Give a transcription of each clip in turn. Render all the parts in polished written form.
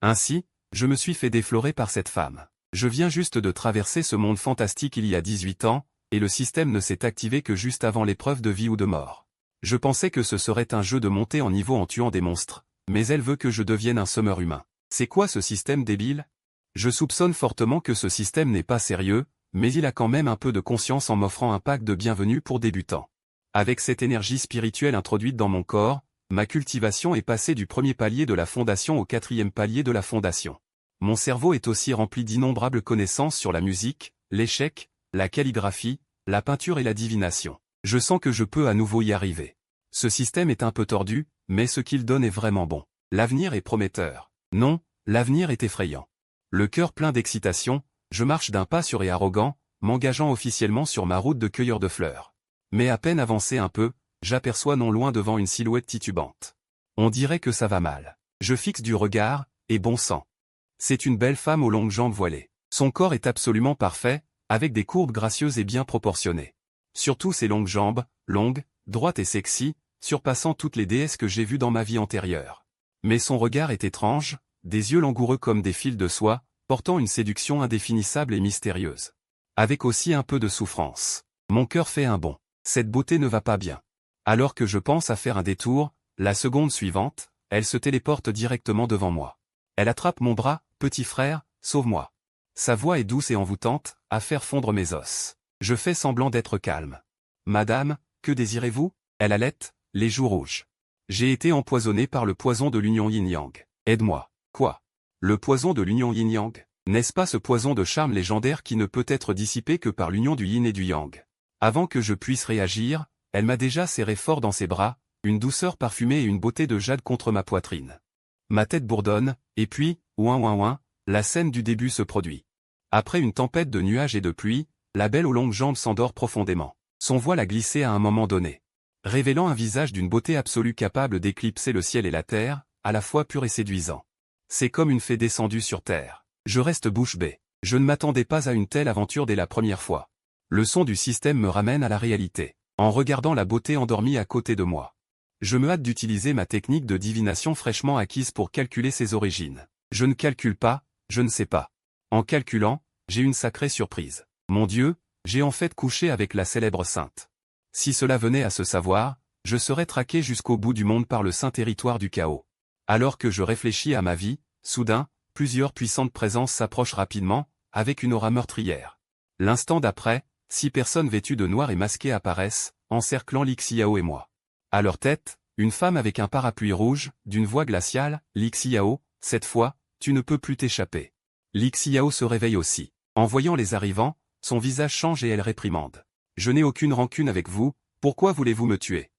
Ainsi, je me suis fait déflorer par cette femme. Je viens juste de traverser ce monde fantastique il y a 18 ans, et le système ne s'est activé que juste avant l'épreuve de vie ou de mort. Je pensais que ce serait un jeu de monter en niveau en tuant des monstres, mais elle veut que je devienne un sommeur humain. C'est quoi ce système débile? Je soupçonne fortement que ce système n'est pas sérieux, mais il a quand même un peu de conscience en m'offrant un pack de bienvenue pour débutants. Avec cette énergie spirituelle introduite dans mon corps, ma cultivation est passée du premier palier de la fondation au quatrième palier de la fondation. Mon cerveau est aussi rempli d'innombrables connaissances sur la musique, l'échec, la calligraphie, la peinture et la divination. Je sens que je peux à nouveau y arriver. Ce système est un peu tordu, mais ce qu'il donne est vraiment bon. L'avenir est prometteur. Non, l'avenir est effrayant. Le cœur plein d'excitation, je marche d'un pas sûr et arrogant, m'engageant officiellement sur ma route de cueilleur de fleurs. Mais à peine avancé un peu, j'aperçois non loin devant une silhouette titubante. On dirait que ça va mal. Je fixe du regard, et bon sang. C'est une belle femme aux longues jambes voilées. Son corps est absolument parfait, avec des courbes gracieuses et bien proportionnées. Surtout ses longues jambes, longues, droites et sexy, surpassant toutes les déesses que j'ai vues dans ma vie antérieure. Mais son regard est étrange, des yeux langoureux comme des fils de soie, portant une séduction indéfinissable et mystérieuse. Avec aussi un peu de souffrance. Mon cœur fait un bond. Cette beauté ne va pas bien. Alors que je pense à faire un détour, la seconde suivante, elle se téléporte directement devant moi. Elle attrape mon bras, « Petit frère, sauve-moi ». Sa voix est douce et envoûtante, à faire fondre mes os. Je fais semblant d'être calme. « Madame, que désirez-vous » Elle halète, les joues rouges. « J'ai été empoisonné par le poison de l'union yin-yang. Aide-moi. » Quoi? Le poison de l'union yin-yang? N'est-ce pas ce poison de charme légendaire qui ne peut être dissipé que par l'union du yin et du yang? Avant que je puisse réagir, elle m'a déjà serré fort dans ses bras, une douceur parfumée et une beauté de jade contre ma poitrine. Ma tête bourdonne, et puis, ouin ouin ouin, la scène du début se produit. Après une tempête de nuages et de pluie, la belle aux longues jambes s'endort profondément. Son voile a glissé à un moment donné, révélant un visage d'une beauté absolue capable d'éclipser le ciel et la terre, à la fois pur et séduisant. C'est comme une fée descendue sur terre. Je reste bouche bée. Je ne m'attendais pas à une telle aventure dès la première fois. Le son du système me ramène à la réalité, en regardant la beauté endormie à côté de moi. Je me hâte d'utiliser ma technique de divination fraîchement acquise pour calculer ses origines. Je ne calcule pas, je ne sais pas. En calculant, j'ai une sacrée surprise. Mon Dieu, j'ai en fait couché avec la célèbre sainte. Si cela venait à se savoir, je serais traqué jusqu'au bout du monde par le saint territoire du chaos. Alors que je réfléchis à ma vie, soudain, plusieurs puissantes présences s'approchent rapidement, avec une aura meurtrière. L'instant d'après, 6 personnes vêtues de noir et masquées apparaissent, encerclant Lixiao et moi. À leur tête, une femme avec un parapluie rouge, d'une voix glaciale, « Lixiao, cette fois, tu ne peux plus t'échapper. » Lixiao se réveille aussi. En voyant les arrivants, son visage change et elle réprimande. « Je n'ai aucune rancune avec vous, pourquoi voulez-vous me tuer?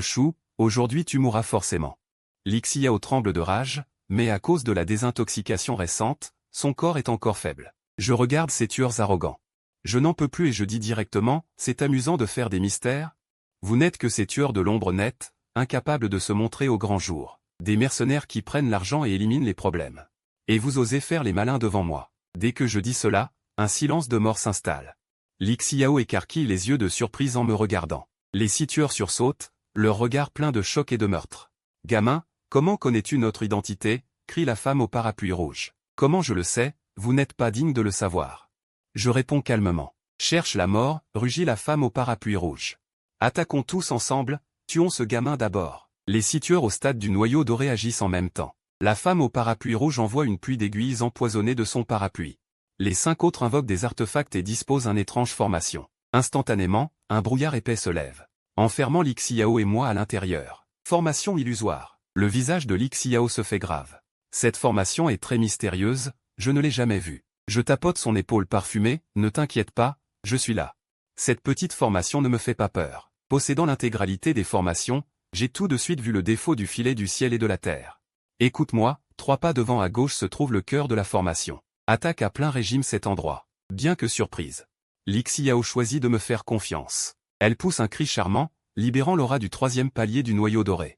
Chou, aujourd'hui tu mourras forcément. » Lixiao tremble de rage, mais à cause de la désintoxication récente, son corps est encore faible. Je regarde ces tueurs arrogants. Je n'en peux plus et je dis directement, c'est amusant de faire des mystères. Vous n'êtes que ces tueurs de l'ombre nette, incapables de se montrer au grand jour. Des mercenaires qui prennent l'argent et éliminent les problèmes. Et vous osez faire les malins devant moi. Dès que je dis cela, un silence de mort s'installe. Lixiao écarquille les yeux de surprise en me regardant. Les 6 tueurs sursautent, leur regard plein de choc et de meurtre. Gamin, comment connais-tu notre identité? Crie la femme au parapluie rouge. Comment je le sais, vous n'êtes pas digne de le savoir. Je réponds calmement. Cherche la mort, rugit la femme au parapluie rouge. Attaquons tous ensemble, tuons ce gamin d'abord. Les 6 tueurs au stade du noyau doré agissent en même temps. La femme au parapluie rouge envoie une pluie d'aiguilles empoisonnées de son parapluie. Les 5 autres invoquent des artefacts et disposent une étrange formation. Instantanément, un brouillard épais se lève, enfermant Lixiao et moi à l'intérieur. Formation illusoire. Le visage de Lixiao se fait grave. Cette formation est très mystérieuse, je ne l'ai jamais vue. Je tapote son épaule parfumée, ne t'inquiète pas, je suis là. Cette petite formation ne me fait pas peur. Possédant l'intégralité des formations, j'ai tout de suite vu le défaut du filet du ciel et de la terre. Écoute-moi, 3 pas devant à gauche se trouve le cœur de la formation. Attaque à plein régime cet endroit. Bien que surprise. Lixiao choisit de me faire confiance. Elle pousse un cri charmant, libérant l'aura du 3e palier du noyau doré.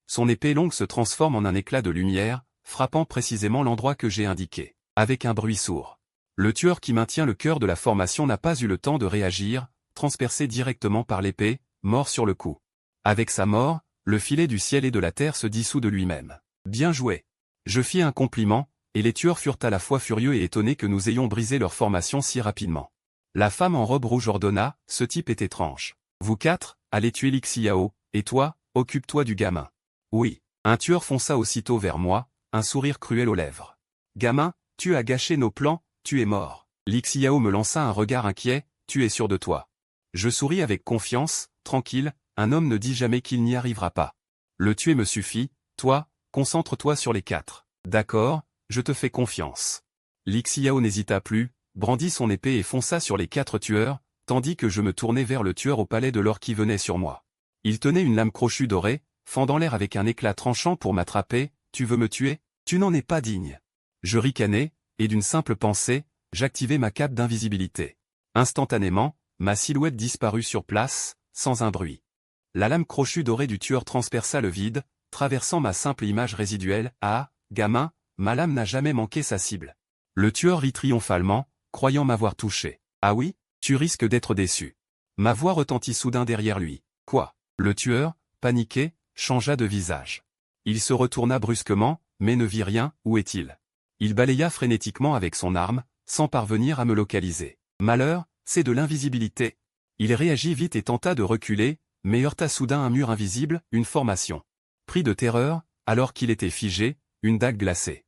Son épée longue se transforme en un éclat de lumière, frappant précisément l'endroit que j'ai indiqué, avec un bruit sourd. Le tueur qui maintient le cœur de la formation n'a pas eu le temps de réagir, transpercé directement par l'épée, mort sur le coup. Avec sa mort, le filet du ciel et de la terre se dissout de lui-même. Bien joué. Je fis un compliment, et les tueurs furent à la fois furieux et étonnés que nous ayons brisé leur formation si rapidement. La femme en robe rouge ordonna, ce type est étrange. Vous quatre, allez tuer Lixiao, et toi, occupe-toi du gamin. Oui. Un tueur fonça aussitôt vers moi, un sourire cruel aux lèvres. Gamin, tu as gâché nos plans, tu es mort. Lixiao me lança un regard inquiet, tu es sûr de toi. Je souris avec confiance, tranquille, un homme ne dit jamais qu'il n'y arrivera pas. Le tuer me suffit, toi, concentre-toi sur les quatre. D'accord, je te fais confiance. Lixiao n'hésita plus, brandit son épée et fonça sur les quatre tueurs, tandis que je me tournais vers le tueur au palais de l'or qui venait sur moi. Il tenait une lame crochue dorée, fendant l'air avec un éclat tranchant pour m'attraper, tu veux me tuer? Tu n'en es pas digne. Je ricanai, et d'une simple pensée, j'activai ma cape d'invisibilité. Instantanément, ma silhouette disparut sur place, sans un bruit. La lame crochue dorée du tueur transperça le vide, traversant ma simple image résiduelle. Ah, gamin, ma lame n'a jamais manqué sa cible. Le tueur rit triomphalement, croyant m'avoir touché. Ah oui? Tu risques d'être déçu. Ma voix retentit soudain derrière lui. Quoi? Le tueur, paniqué, changea de visage. Il se retourna brusquement, mais ne vit rien. Où est-il? Il balaya frénétiquement avec son arme, sans parvenir à me localiser. Malheur, c'est de l'invisibilité. Il réagit vite et tenta de reculer, mais heurta soudain un mur invisible, une formation. Pris de terreur, alors qu'il était figé, une dague glacée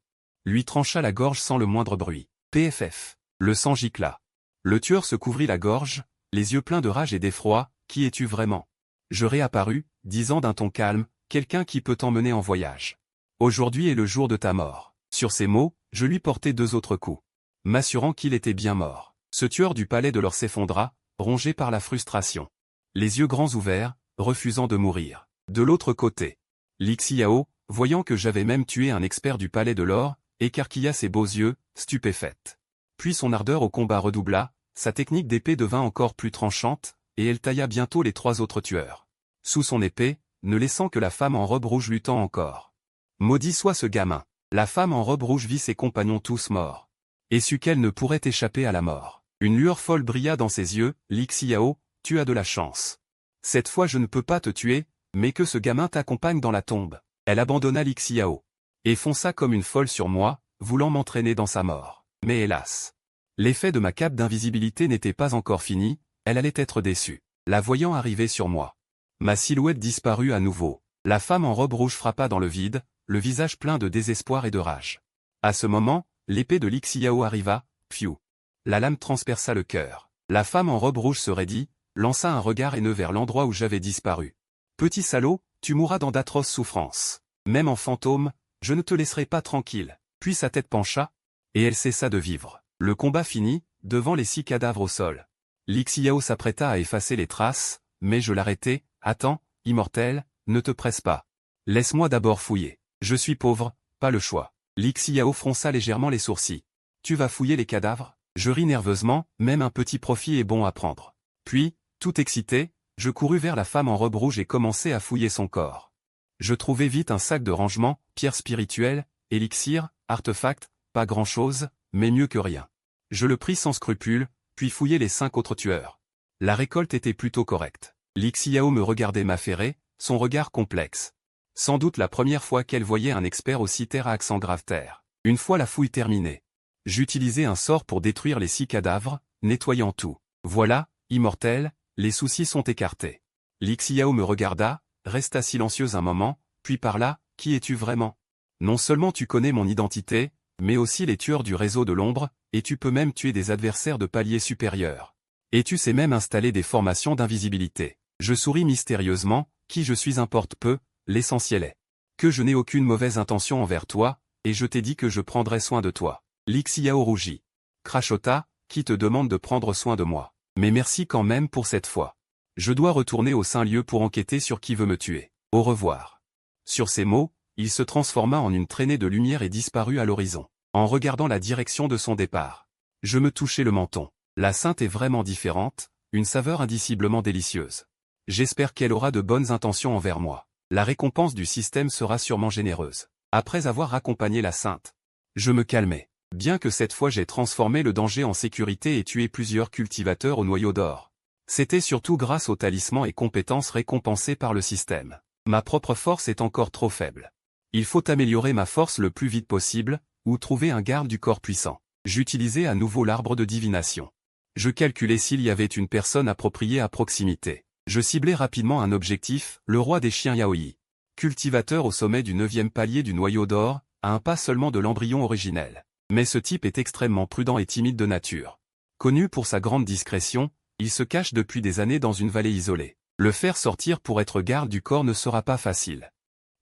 lui trancha la gorge sans le moindre bruit. PFF. Le sang gicla. Le tueur se couvrit la gorge, les yeux pleins de rage et d'effroi. Qui es-tu vraiment? Je réapparus, disant d'un ton calme, quelqu'un qui peut t'emmener en voyage. Aujourd'hui est le jour de ta mort. Sur ces mots, je lui portai 2 autres coups, m'assurant qu'il était bien mort. Ce tueur du palais de l'or s'effondra, rongé par la frustration. Les yeux grands ouverts, refusant de mourir. De l'autre côté, Lixiao, voyant que j'avais même tué un expert du palais de l'or, écarquilla ses beaux yeux, stupéfaite. Puis son ardeur au combat redoubla, sa technique d'épée devint encore plus tranchante, et elle tailla bientôt les 3 autres tueurs. Sous son épée, ne laissant que la femme en robe rouge luttant encore. Maudit soit ce gamin. La femme en robe rouge vit ses compagnons tous morts. Et sut qu'elle ne pourrait échapper à la mort. Une lueur folle brilla dans ses yeux. Lixiao, tu as de la chance. Cette fois je ne peux pas te tuer, mais que ce gamin t'accompagne dans la tombe. Elle abandonna Lixiao. Et fonça comme une folle sur moi, voulant m'entraîner dans sa mort. Mais hélas. L'effet de ma cape d'invisibilité n'était pas encore fini, elle allait être déçue. La voyant arriver sur moi. Ma silhouette disparut à nouveau. La femme en robe rouge frappa dans le vide, le visage plein de désespoir et de rage. À ce moment, l'épée de Lixiao arriva, pfiou. La lame transperça le cœur. La femme en robe rouge se raidit, lança un regard haineux vers l'endroit où j'avais disparu. Petit salaud, tu mourras dans d'atroces souffrances. Même en fantôme, je ne te laisserai pas tranquille. Puis sa tête pencha, et elle cessa de vivre. Le combat finit, devant les 6 cadavres au sol. Lixiao s'apprêta à effacer les traces, mais je l'arrêtai. Attends, immortel, ne te presse pas. Laisse-moi d'abord fouiller. Je suis pauvre, pas le choix. Lixiao fronça légèrement les sourcils. Tu vas fouiller les cadavres? Je ris nerveusement, même un petit profit est bon à prendre. Puis, tout excité, je courus vers la femme en robe rouge et commençai à fouiller son corps. Je trouvai vite un sac de rangement, pierres spirituelles, élixir, artefacts, pas grand-chose, mais mieux que rien. Je le pris sans scrupule, puis fouillai les 5 autres tueurs. La récolte était plutôt correcte. Lixiao me regardait m'affairer, son regard complexe. Sans doute la première fois qu'elle voyait un expert aussi terre à accent grave terre. Une fois la fouille terminée, j'utilisai un sort pour détruire les 6 cadavres, nettoyant tout. Voilà, immortel, les soucis sont écartés. Lixiao me regarda, resta silencieuse un moment, puis parla, qui es-tu vraiment? Non seulement tu connais mon identité, mais aussi les tueurs du réseau de l'ombre, et tu peux même tuer des adversaires de palier supérieur. Et tu sais même installer des formations d'invisibilité. Je souris mystérieusement, qui je suis importe peu, l'essentiel est que je n'ai aucune mauvaise intention envers toi, et je t'ai dit que je prendrais soin de toi. Lixiao rougit. Crachota, qui te demande de prendre soin de moi. Mais merci quand même pour cette fois. Je dois retourner au Saint-Lieu pour enquêter sur qui veut me tuer. Au revoir. Sur ces mots, il se transforma en une traînée de lumière et disparut à l'horizon. En regardant la direction de son départ, je me touchai le menton. La sainte est vraiment différente, une saveur indiciblement délicieuse. J'espère qu'elle aura de bonnes intentions envers moi. La récompense du système sera sûrement généreuse. Après avoir accompagné la sainte, je me calmai. Bien que cette fois j'ai transformé le danger en sécurité et tué plusieurs cultivateurs au noyau d'or. C'était surtout grâce aux talismans et compétences récompensés par le système. Ma propre force est encore trop faible. Il faut améliorer ma force le plus vite possible, ou trouver un garde du corps puissant. J'utilisais à nouveau l'arbre de divination. Je calculais s'il y avait une personne appropriée à proximité. Je ciblais rapidement un objectif, le roi des chiens Yaoi. Cultivateur au sommet du 9e palier du noyau d'or, à un pas seulement de l'embryon originel. Mais ce type est extrêmement prudent et timide de nature. Connu pour sa grande discrétion, il se cache depuis des années dans une vallée isolée. Le faire sortir pour être garde du corps ne sera pas facile.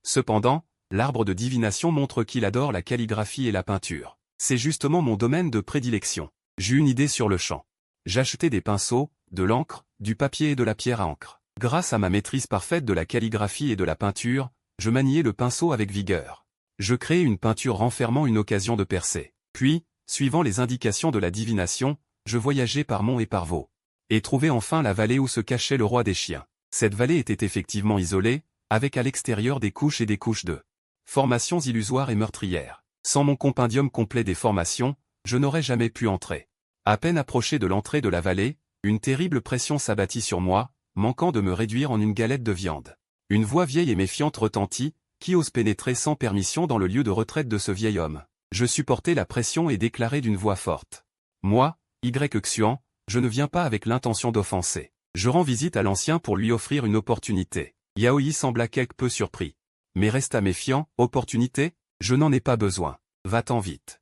Cependant, l'arbre de divination montre qu'il adore la calligraphie et la peinture. C'est justement mon domaine de prédilection. J'eus une idée sur le champ. J'achetai des pinceaux, de l'encre, du papier et de la pierre à encre. Grâce à ma maîtrise parfaite de la calligraphie et de la peinture, je maniai le pinceau avec vigueur. Je créai une peinture renfermant une occasion de percer. Puis, suivant les indications de la divination, je voyageai par monts et par vaux. Et trouvai enfin la vallée où se cachait le roi des chiens. Cette vallée était effectivement isolée, avec à l'extérieur des couches et des couches de formations illusoires et meurtrières. Sans mon compendium complet des formations, je n'aurais jamais pu entrer. À peine approché de l'entrée de la vallée, une terrible pression s'abattit sur moi, manquant de me réduire en une galette de viande. Une voix vieille et méfiante retentit, qui ose pénétrer sans permission dans le lieu de retraite de ce vieil homme. Je supportai la pression et déclarai d'une voix forte. Moi, Xuan, je ne viens pas avec l'intention d'offenser. Je rends visite à l'ancien pour lui offrir une opportunité. Yaoi sembla quelque peu surpris. Mais resta méfiant, opportunité? Je n'en ai pas besoin. Va-t'en vite.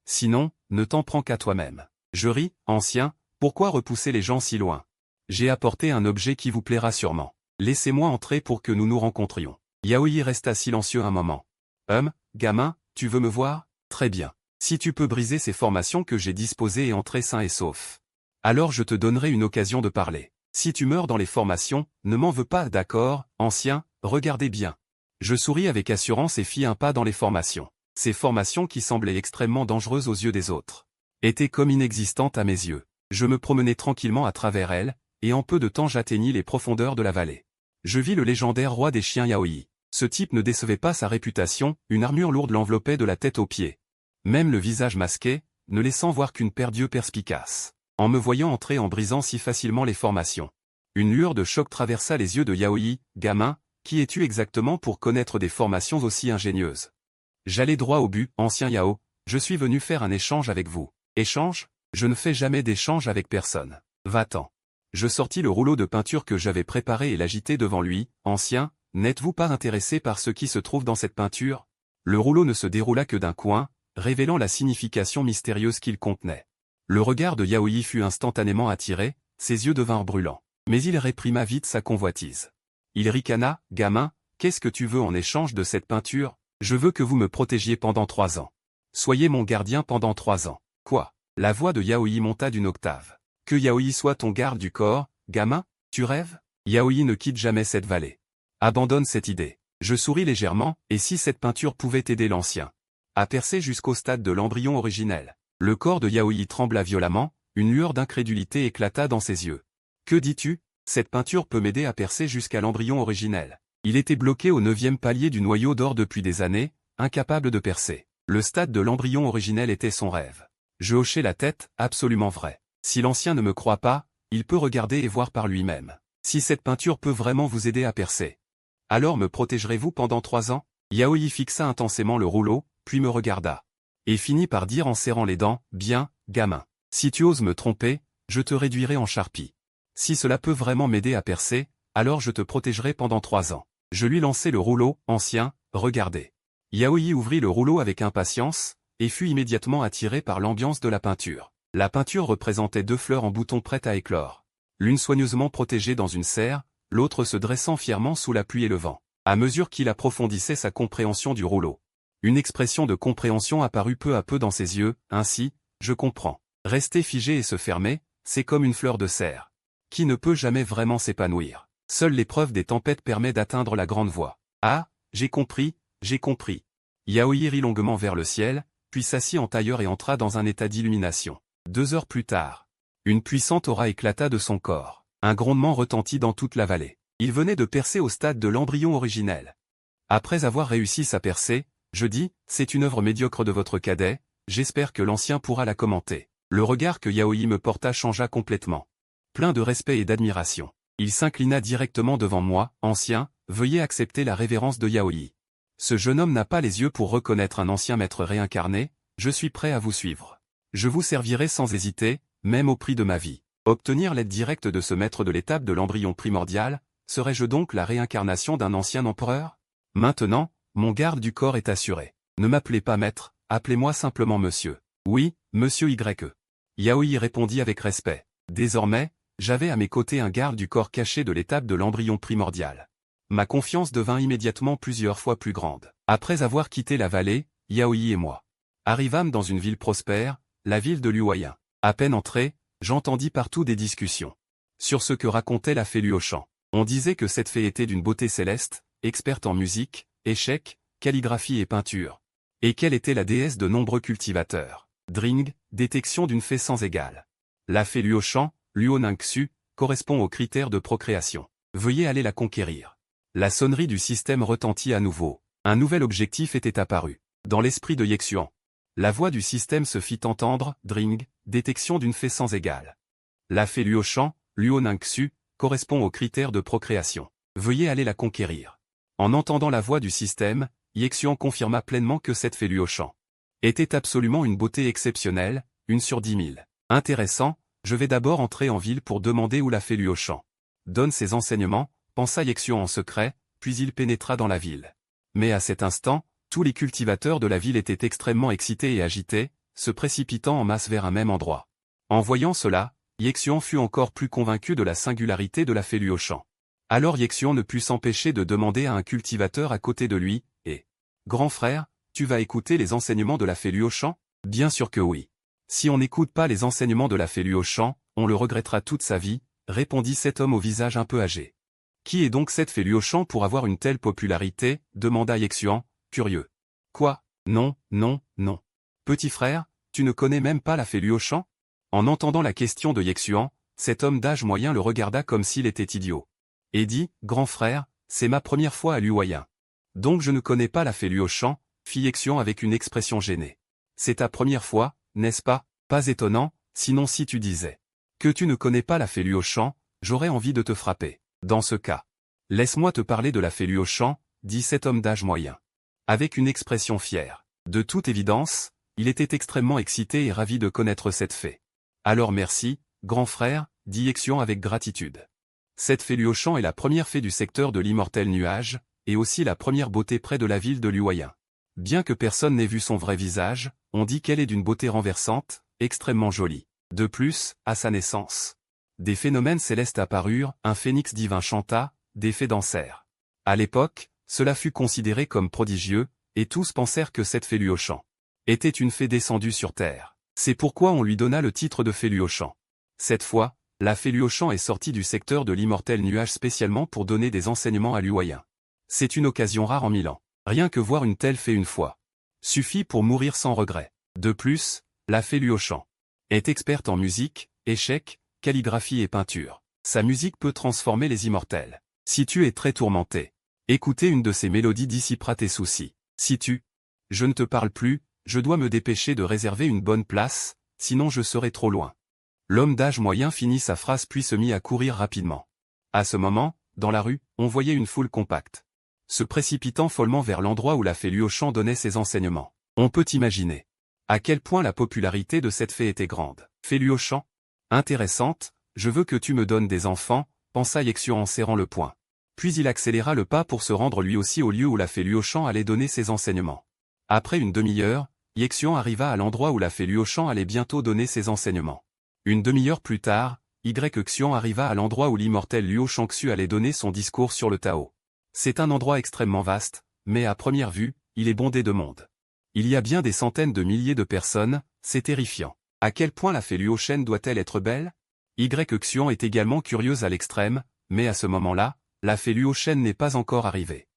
Sinon, ne t'en prends qu'à toi-même. Je ris, ancien, pourquoi repousser les gens si loin? J'ai apporté un objet qui vous plaira sûrement. Laissez-moi entrer pour que nous nous rencontrions. Yaoi resta silencieux un moment. Gamin, tu veux me voir? Très bien. Si tu peux briser ces formations que j'ai disposées et entrer sain et sauf. Alors je te donnerai une occasion de parler. Si tu meurs dans les formations, ne m'en veux pas, d'accord, ancien, regardez bien. Je souris avec assurance et fis un pas dans les formations. Ces formations qui semblaient extrêmement dangereuses aux yeux des autres étaient comme inexistantes à mes yeux. Je me promenais tranquillement à travers elles, et en peu de temps j'atteignis les profondeurs de la vallée. Je vis le légendaire roi des chiens Yaoi. Ce type ne décevait pas sa réputation, une armure lourde l'enveloppait de la tête aux pieds. Même le visage masqué, ne laissant voir qu'une paire d'yeux perspicaces. En me voyant entrer en brisant si facilement les formations. Une lueur de choc traversa les yeux de Yaoi. Gamin, qui es-tu exactement pour connaître des formations aussi ingénieuses? J'allais droit au but, ancien Yao, je suis venu faire un échange avec vous. Échange? Je ne fais jamais d'échange avec personne. Va-t'en. Je sortis le rouleau de peinture que j'avais préparé et l'agitai devant lui. Ancien, n'êtes-vous pas intéressé par ce qui se trouve dans cette peinture? Le rouleau ne se déroula que d'un coin, révélant la signification mystérieuse qu'il contenait. Le regard de Yaoi fut instantanément attiré, ses yeux devinrent brûlants. Mais il réprima vite sa convoitise. Il ricana, gamin, qu'est-ce que tu veux en échange de cette peinture? Je veux que vous me protégiez pendant 3 ans. Soyez mon gardien pendant 3 ans. Quoi? La voix de Yaoi monta d'une octave. Que Yaoi soit ton garde du corps, gamin? Tu rêves? Yaoi ne quitte jamais cette vallée. Abandonne cette idée. Je souris légèrement, et si cette peinture pouvait aider l'ancien à percer jusqu'au stade de l'embryon originel? Le corps de Yaoi trembla violemment, une lueur d'incrédulité éclata dans ses yeux. Que dis-tu? Cette peinture peut m'aider à percer jusqu'à l'embryon originel. Il était bloqué au 9e palier du noyau d'or depuis des années, incapable de percer. Le stade de l'embryon originel était son rêve. Je hochai la tête, absolument vrai. Si l'ancien ne me croit pas, il peut regarder et voir par lui-même. Si cette peinture peut vraiment vous aider à percer, alors me protégerez-vous pendant 3 ans? Yaoi fixa intensément le rouleau, puis me regarda. Et finit par dire en serrant les dents, bien, gamin. Si tu oses me tromper, je te réduirai en charpie. Si cela peut vraiment m'aider à percer, alors je te protégerai pendant 3 ans. Je lui lançai le rouleau, ancien, regardez. Yaoi ouvrit le rouleau avec impatience, et fut immédiatement attiré par l'ambiance de la peinture. La peinture représentait 2 fleurs en bouton prêtes à éclore. L'une soigneusement protégée dans une serre, l'autre se dressant fièrement sous la pluie et le vent. À mesure qu'il approfondissait sa compréhension du rouleau, une expression de compréhension apparut peu à peu dans ses yeux, ainsi, je comprends. Rester figé et se fermer, c'est comme une fleur de serre, qui ne peut jamais vraiment s'épanouir. Seule l'épreuve des tempêtes permet d'atteindre la grande voie. Ah, j'ai compris, j'ai compris. Yaoi rit longuement vers le ciel, puis s'assit en tailleur et entra dans un état d'illumination. 2 heures plus tard, une puissante aura éclata de son corps. Un grondement retentit dans toute la vallée. Il venait de percer au stade de l'embryon originel. Après avoir réussi sa percée, je dis, c'est une œuvre médiocre de votre cadet, j'espère que l'ancien pourra la commenter. Le regard que Yaoi me porta changea complètement. Plein de respect et d'admiration. Il s'inclina directement devant moi, ancien, veuillez accepter la révérence de Yaoi. Ce jeune homme n'a pas les yeux pour reconnaître un ancien maître réincarné, Je suis prêt à vous suivre. Je vous servirai sans hésiter, même au prix de ma vie. Obtenir l'aide directe de ce maître de l'étape de l'embryon primordial, serais-je donc la réincarnation d'un ancien empereur? Maintenant, mon garde du corps est assuré. Ne m'appelez pas maître, appelez-moi simplement monsieur. Oui, monsieur Y. Yaoi répondit avec respect. Désormais, j'avais à mes côtés un garde du corps caché de l'étape de l'embryon primordial. Ma confiance devint immédiatement plusieurs fois plus grande. Après avoir quitté la vallée, Yaoi et moi arrivâmes dans une ville prospère, la ville de Luoyang. À peine entré, j'entendis partout des discussions sur ce que racontait la fée Luochang. On disait que cette fée était d'une beauté céleste, experte en musique, échecs, calligraphie et peinture, et qu'elle était la déesse de nombreux cultivateurs. Dring, détection d'une fée sans égale. La fée Luochang, Luoningxu, correspond aux critères de procréation. Veuillez aller la conquérir. La sonnerie du système retentit à nouveau. Un nouvel objectif était apparu. Dans l'esprit de Yexuan. La voix du système se fit entendre, Dring, détection d'une fée sans égale. La fée Luochang, Luoningxu, correspond aux critères de procréation. Veuillez aller la conquérir. En entendant la voix du système, Yexuan confirma pleinement que cette fée Luochang était absolument une beauté exceptionnelle, une sur 10 000. Intéressant, je vais d'abord entrer en ville pour demander où la fée Luochang donne ses enseignements, pensa Yexuan en secret, puis il pénétra dans la ville. Mais à cet instant, tous les cultivateurs de la ville étaient extrêmement excités et agités, se précipitant en masse vers un même endroit. En voyant cela, Yexuan fut encore plus convaincu de la singularité de la fée Luochang. Alors Yexuan ne put s'empêcher de demander à un cultivateur à côté de lui, « Grand frère, tu vas écouter les enseignements de la fée Luochang » ? Bien sûr que oui. Si on n'écoute pas les enseignements de la fée Luochang, on le regrettera toute sa vie, répondit cet homme au visage un peu âgé. Qui est donc cette fée Luochang pour avoir une telle popularité, demanda Yexuan, curieux. Quoi? Non, non, non. Petit frère, tu ne connais même pas la fée Luochang? En entendant la question de Yexuan, cet homme d'âge moyen le regarda comme s'il était idiot. Et dit, grand frère, c'est ma première fois à Luoyang. Donc je ne connais pas la fée Luochang, fit Yexuan avec une expression gênée. C'est ta première fois, n'est-ce pas? Pas étonnant, sinon si tu disais que tu ne connais pas la fée Luochang, j'aurais envie de te frapper. Dans ce cas, laisse-moi te parler de la fée Luochang, dit cet homme d'âge moyen. Avec une expression fière. De toute évidence, il était extrêmement excité et ravi de connaître cette fée. Alors merci, grand frère, dit Yexuan avec gratitude. Cette fée Luochang est la première fée du secteur de l'immortel nuage, et aussi la première beauté près de la ville de Luoyang. Bien que personne n'ait vu son vrai visage, on dit qu'elle est d'une beauté renversante, extrêmement jolie. De plus, à sa naissance, des phénomènes célestes apparurent, un phénix divin chanta, des fées dansèrent. À l'époque, cela fut considéré comme prodigieux, et tous pensèrent que cette fée Luochang était une fée descendue sur terre. C'est pourquoi on lui donna le titre de fée Luochang. Cette fois, la fée Luochang est sortie du secteur de l'immortel nuage spécialement pour donner des enseignements à Luoyang. C'est une occasion rare en 1000 ans. Rien que voir une telle fée une fois suffit pour mourir sans regret. De plus, la fée Luochang est experte en musique, échecs, calligraphie et peinture. Sa musique peut transformer les immortels. Si tu es très tourmenté, écoutez une de ses mélodies dissipera tes soucis. Si tu, je ne te parle plus, je dois me dépêcher de réserver une bonne place, sinon je serai trop loin. L'homme d'âge moyen finit sa phrase puis se mit à courir rapidement. À ce moment, dans la rue, on voyait une foule compacte se précipitant follement vers l'endroit où la fée Luochang donnait ses enseignements. On peut imaginer à quel point la popularité de cette fée était grande. Fée Luochang? Intéressante, je veux que tu me donnes des enfants, pensa Yexuan en serrant le poing. Puis il accéléra le pas pour se rendre lui aussi au lieu où la fée Luochang allait donner ses enseignements. Après une demi-heure, Yexuan arriva à l'endroit où la fée Luochang allait bientôt donner ses enseignements. Une demi-heure plus tard, Yexuan arriva à l'endroit où l'immortel Luochangxu allait donner son discours sur le Tao. C'est un endroit extrêmement vaste, mais à première vue, il est bondé de monde. Il y a bien des centaines de milliers de personnes, c'est terrifiant. À quel point la fée Luochang doit-elle être belle? Yexuan est également curieuse à l'extrême, mais à ce moment-là, la fée Luochang n'est pas encore arrivée.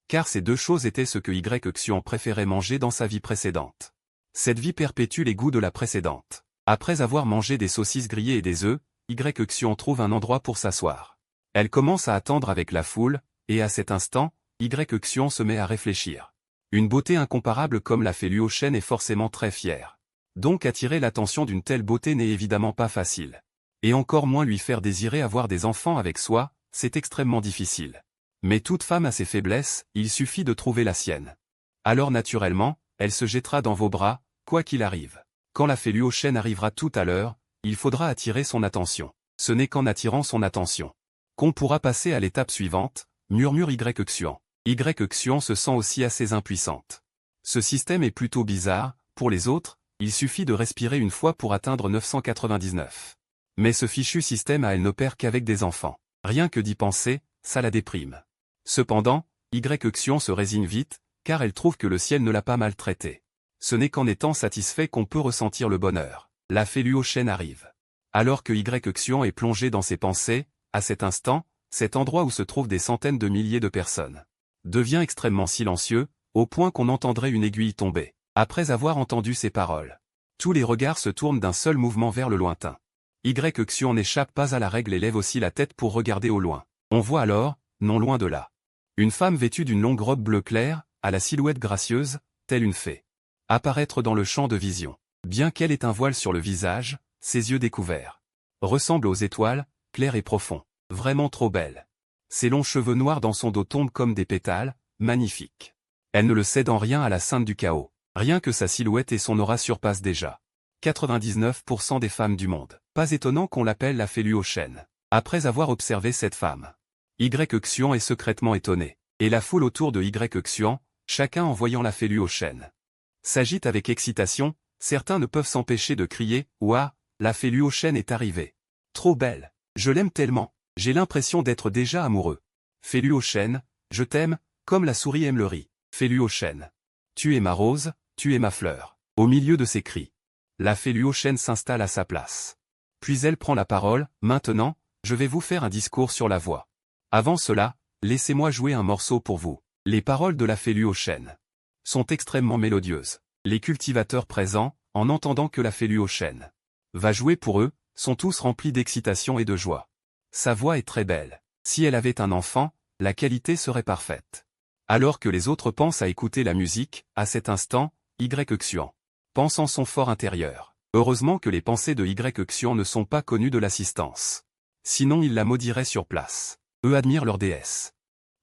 Car ces deux choses étaient ce que Yexuan préférait manger dans sa vie précédente. Cette vie perpétue les goûts de la précédente. Après avoir mangé des saucisses grillées et des œufs, Yexuan trouve un endroit pour s'asseoir. Elle commence à attendre avec la foule, et à cet instant, Yexuan se met à réfléchir. Une beauté incomparable comme la fée Luochang est forcément très fière. Donc attirer l'attention d'une telle beauté n'est évidemment pas facile. Et encore moins lui faire désirer avoir des enfants avec soi, c'est extrêmement difficile. Mais toute femme a ses faiblesses, il suffit de trouver la sienne. Alors naturellement, elle se jettera dans vos bras, quoi qu'il arrive. Quand la fée Luochen arrivera tout à l'heure, il faudra attirer son attention. Ce n'est qu'en attirant son attention qu'on pourra passer à l'étape suivante, murmure Y-Xuan. Y-Xuan se sent aussi assez impuissante. Ce système est plutôt bizarre, pour les autres, il suffit de respirer une fois pour atteindre 999. Mais ce fichu système à elle n'opère qu'avec des enfants. Rien que d'y penser, ça la déprime. Cependant, Y-Xuan se résigne vite, car elle trouve que le ciel ne l'a pas maltraitée. Ce n'est qu'en étant satisfait qu'on peut ressentir le bonheur. La fée Luochen arrive. Alors que Y-Xuan est plongé dans ses pensées, à cet instant, cet endroit où se trouvent des centaines de milliers de personnes devient extrêmement silencieux, au point qu'on entendrait une aiguille tomber. Après avoir entendu ces paroles, tous les regards se tournent d'un seul mouvement vers le lointain. Y-Xuan n'échappe pas à la règle et lève aussi la tête pour regarder au loin. On voit alors, non loin de là, une femme vêtue d'une longue robe bleu clair, à la silhouette gracieuse, telle une fée, apparaître dans le champ de vision. Bien qu'elle ait un voile sur le visage, ses yeux découverts ressemblent aux étoiles, clairs et profonds. Vraiment trop belle. Ses longs cheveux noirs dans son dos tombent comme des pétales, magnifiques. Elle ne le cède en rien à la sainte du chaos. Rien que sa silhouette et son aura surpassent déjà 99% des femmes du monde. Pas étonnant qu'on l'appelle la fée Luochen. Après avoir observé cette femme, Y-Xuan est secrètement étonné. Et la foule autour de Y-Xuan, chacun en voyant la fée Luochen, s'agite avec excitation. Certains ne peuvent s'empêcher de crier « Ouah, la fée Luochen est arrivée. Trop belle. Je l'aime tellement. J'ai l'impression d'être déjà amoureux. Fée Luochen, je t'aime, comme la souris aime le riz. Fée Luochen. Tu es ma rose, tu es ma fleur. » Au milieu de ces cris, la fée Luochen s'installe à sa place. Puis elle prend la parole. « Maintenant, je vais vous faire un discours sur la voix. Avant cela, laissez-moi jouer un morceau pour vous. » Les paroles de la fée Luochen sont extrêmement mélodieuses. Les cultivateurs présents, en entendant que la fée Luochen va jouer pour eux, sont tous remplis d'excitation et de joie. Sa voix est très belle. Si elle avait un enfant, la qualité serait parfaite. Alors que les autres pensent à écouter la musique, à cet instant, Y-Xuan pense en son fort intérieur. Heureusement que les pensées de Y-Xuan ne sont pas connues de l'assistance. Sinon il la maudirait sur place. Eux admirent leur déesse.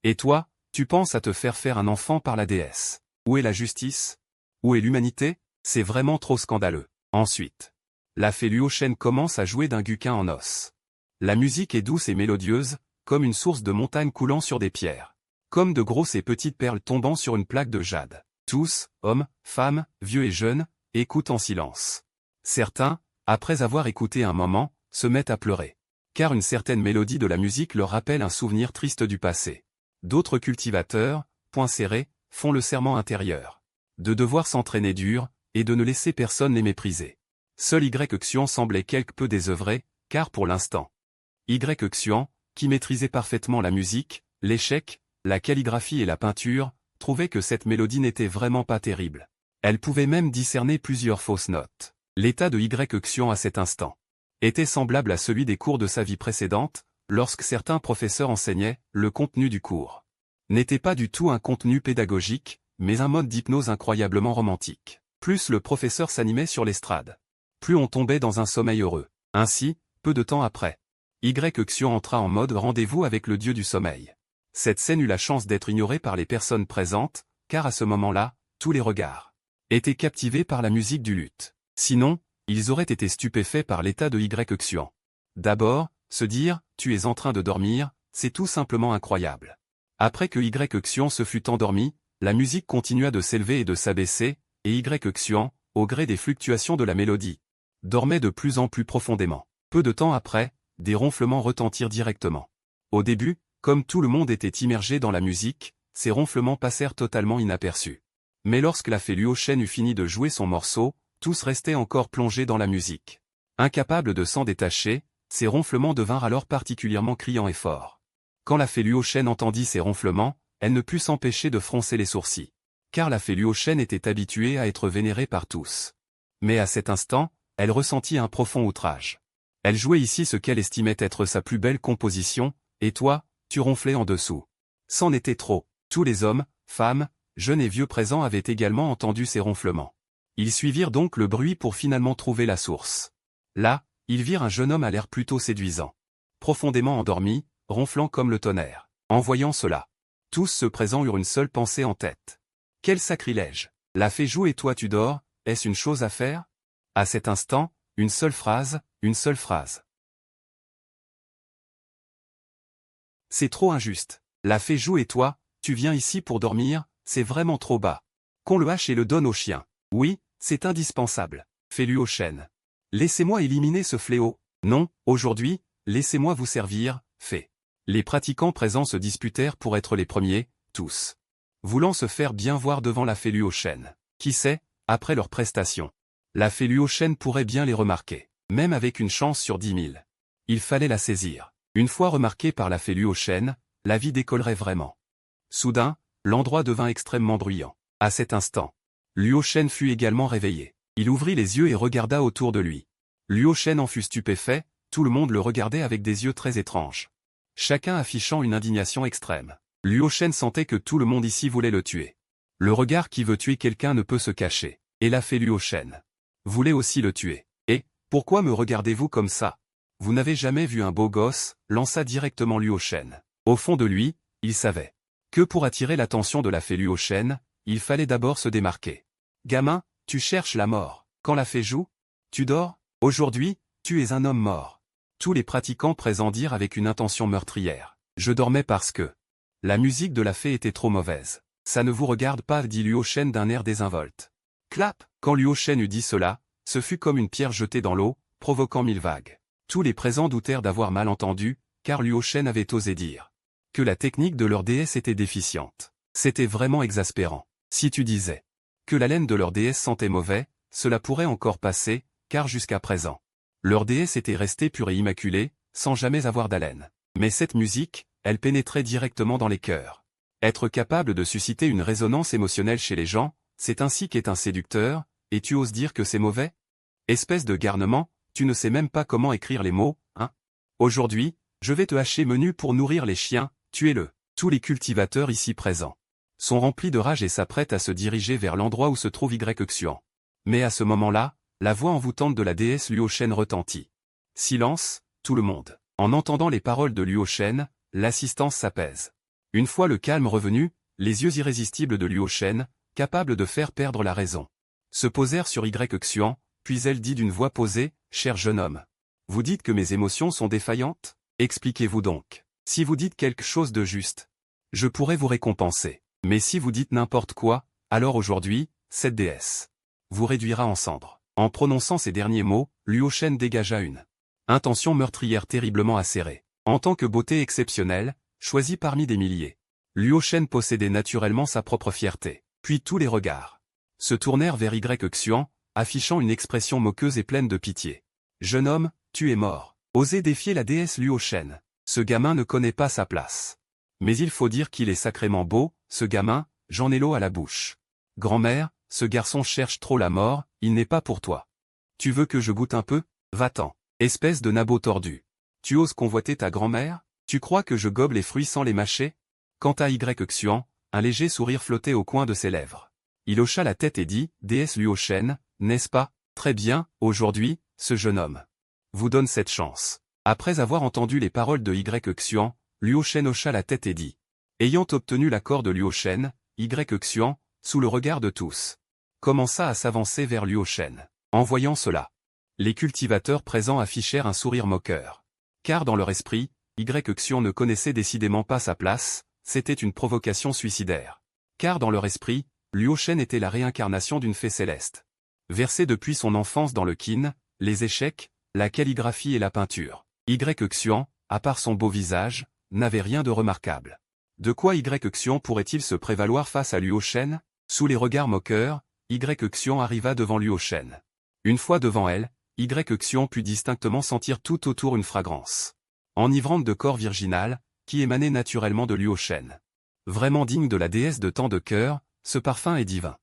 Et toi, tu penses à te faire un enfant par la déesse. Où est la justice? Où est l'humanité? C'est vraiment trop scandaleux. Ensuite, la fée Luochen commence à jouer d'un guqin en os. La musique est douce et mélodieuse, comme une source de montagne coulant sur des pierres. Comme de grosses et petites perles tombant sur une plaque de jade. Tous, hommes, femmes, vieux et jeunes, écoutent en silence. Certains, après avoir écouté un moment, se mettent à pleurer. Car une certaine mélodie de la musique leur rappelle un souvenir triste du passé. D'autres cultivateurs, poings serrés, font le serment intérieur de devoir s'entraîner dur, et de ne laisser personne les mépriser. Seul Y-Xuan semblait quelque peu désœuvré, car pour l'instant, Y-Xuan, qui maîtrisait parfaitement la musique, l'échec, la calligraphie et la peinture, trouvait que cette mélodie n'était vraiment pas terrible. Elle pouvait même discerner plusieurs fausses notes. L'état de Y-Xuan à cet instant était semblable à celui des cours de sa vie précédente, lorsque certains professeurs enseignaient, le contenu du cours n'était pas du tout un contenu pédagogique, mais un mode d'hypnose incroyablement romantique. Plus le professeur s'animait sur l'estrade, plus on tombait dans un sommeil heureux. Ainsi, peu de temps après, Y-Xuan entra en mode rendez-vous avec le dieu du sommeil. Cette scène eut la chance d'être ignorée par les personnes présentes, car à ce moment-là, tous les regards étaient captivés par la musique du luth. Sinon, ils auraient été stupéfaits par l'état de Y-Xuan. D'abord, se dire « tu es en train de dormir », c'est tout simplement incroyable. Après que Y-Xuan se fut endormi, la musique continua de s'élever et de s'abaisser, et Y-Xuan, au gré des fluctuations de la mélodie, dormait de plus en plus profondément. Peu de temps après, des ronflements retentirent directement. Au début, comme tout le monde était immergé dans la musique, ces ronflements passèrent totalement inaperçus. Mais lorsque la fée Luochen eut fini de jouer son morceau, tous restaient encore plongés dans la musique. Incapables de s'en détacher, ces ronflements devinrent alors particulièrement criants et forts. Quand la fée Luochen entendit ces ronflements, elle ne put s'empêcher de froncer les sourcils. Car la fée Luochen était habituée à être vénérée par tous. Mais à cet instant, elle ressentit un profond outrage. Elle jouait ici ce qu'elle estimait être sa plus belle composition, et toi, tu ronflais en dessous. C'en était trop. Tous les hommes, femmes, jeunes et vieux présents avaient également entendu ces ronflements. Ils suivirent donc le bruit pour finalement trouver la source. Là, ils virent un jeune homme à l'air plutôt séduisant. Profondément endormi, ronflant comme le tonnerre. En voyant cela, tous ceux présents eurent une seule pensée en tête. Quel sacrilège! La fée joue et toi tu dors, est-ce une chose à faire? À cet instant, une seule phrase, une seule phrase. C'est trop injuste. La fée joue et toi, tu viens ici pour dormir, c'est vraiment trop bas. Qu'on le hache et le donne au chien. Oui, c'est indispensable. Fais-lui au chêne. Laissez-moi éliminer ce fléau. Non, aujourd'hui, laissez-moi vous servir, fée. Les pratiquants présents se disputèrent pour être les premiers, tous. Voulant se faire bien voir devant la fée au chêne. Qui sait, après leur prestation. La fée au chêne pourrait bien les remarquer. Même avec une chance sur 10 000. Il fallait la saisir. Une fois remarquée par la fée au chêne, la vie décollerait vraiment. Soudain, l'endroit devint extrêmement bruyant. À cet instant, Luo Shen fut également réveillé. Il ouvrit les yeux et regarda autour de lui. Luo Shen en fut stupéfait, tout le monde le regardait avec des yeux très étranges. Chacun affichant une indignation extrême. Luo Shen sentait que tout le monde ici voulait le tuer. Le regard qui veut tuer quelqu'un ne peut se cacher. Et la fée Luo Shen voulait aussi le tuer. Et, pourquoi me regardez-vous comme ça? Vous n'avez jamais vu un beau gosse, lança directement Luo Shen. Au fond de lui, il savait que pour attirer l'attention de la fée Luo Shen, il fallait d'abord se démarquer. Gamin, tu cherches la mort. Quand la fée joue, tu dors? Aujourd'hui, tu es un homme mort. Tous les pratiquants présents dirent avec une intention meurtrière. Je dormais parce que la musique de la fée était trop mauvaise. Ça ne vous regarde pas, dit Luo Shen d'un air désinvolte. Clap! Quand Luo Shen eut dit cela, ce fut comme une pierre jetée dans l'eau, provoquant 1000 vagues. Tous les présents doutèrent d'avoir mal entendu, car Luo Shen avait osé dire que la technique de leur déesse était déficiente. C'était vraiment exaspérant. Si tu disais que la laine de leur déesse sentait mauvais, cela pourrait encore passer, car jusqu'à présent, leur déesse était restée pure et immaculée, sans jamais avoir d'haleine. Mais cette musique, elle pénétrait directement dans les cœurs. Être capable de susciter une résonance émotionnelle chez les gens, c'est ainsi qu'est un séducteur, et tu oses dire que c'est mauvais? Espèce de garnement, tu ne sais même pas comment écrire les mots, hein? Aujourd'hui, je vais te hacher menu pour nourrir les chiens, tuez-le. Tous les cultivateurs ici présents sont remplis de rage et s'apprêtent à se diriger vers l'endroit où se trouve Xuan. Mais à ce moment-là, la voix envoûtante de la déesse Luo Shen retentit. Silence, tout le monde. En entendant les paroles de Luo Shen, l'assistance s'apaise. Une fois le calme revenu, les yeux irrésistibles de Luo Shen, capables de faire perdre la raison, se posèrent sur Xuan, puis elle dit d'une voix posée, « Cher jeune homme, vous dites que mes émotions sont défaillantes? Expliquez-vous donc. Si vous dites quelque chose de juste, je pourrais vous récompenser. Mais si vous dites n'importe quoi, alors aujourd'hui, cette déesse vous réduira en cendres. » En prononçant ces derniers mots, Luo Shen dégagea une intention meurtrière terriblement acérée. En tant que beauté exceptionnelle, choisie parmi des milliers, Luo Shen possédait naturellement sa propre fierté. Puis tous les regards se tournèrent vers Xuan, affichant une expression moqueuse et pleine de pitié. « Jeune homme, tu es mort. Osez défier la déesse Luo Shen. Ce gamin ne connaît pas sa place. Mais il faut dire qu'il est sacrément beau, ce gamin, j'en ai l'eau à la bouche. Grand-mère, ce garçon cherche trop la mort, il n'est pas pour toi. Tu veux que je goûte un peu? Va-t'en. Espèce de nabot tordu. Tu oses convoiter ta grand-mère? Tu crois que je gobe les fruits sans les mâcher? » Quant à Xuan, un léger sourire flottait au coin de ses lèvres. Il hocha la tête et dit, « Déesse Luo Shen, n'est-ce pas? Très bien, aujourd'hui, ce jeune homme vous donne cette chance. » Après avoir entendu les paroles de Xuan, Luo Shen hocha la tête et dit. Ayant obtenu l'accord de Luo Shen, Xuan, sous le regard de tous, commença à s'avancer vers Luo Shen. En voyant cela, les cultivateurs présents affichèrent un sourire moqueur. Car dans leur esprit, Xuan ne connaissait décidément pas sa place, c'était une provocation suicidaire. Car dans leur esprit, Luo Shen était la réincarnation d'une fée céleste. Versée depuis son enfance dans le kin, les échecs, la calligraphie et la peinture. Xuan, à part son beau visage, n'avait rien de remarquable. De quoi Xuan pourrait-il se prévaloir face à Luo Shen? Sous les regards moqueurs, Xuan arriva devant Luo Shen. Une fois devant elle, Xuan put distinctement sentir tout autour une fragrance enivrante de corps virginal, qui émanait naturellement de Luo Shen. Vraiment digne de la déesse de tant de cœur, ce parfum est divin.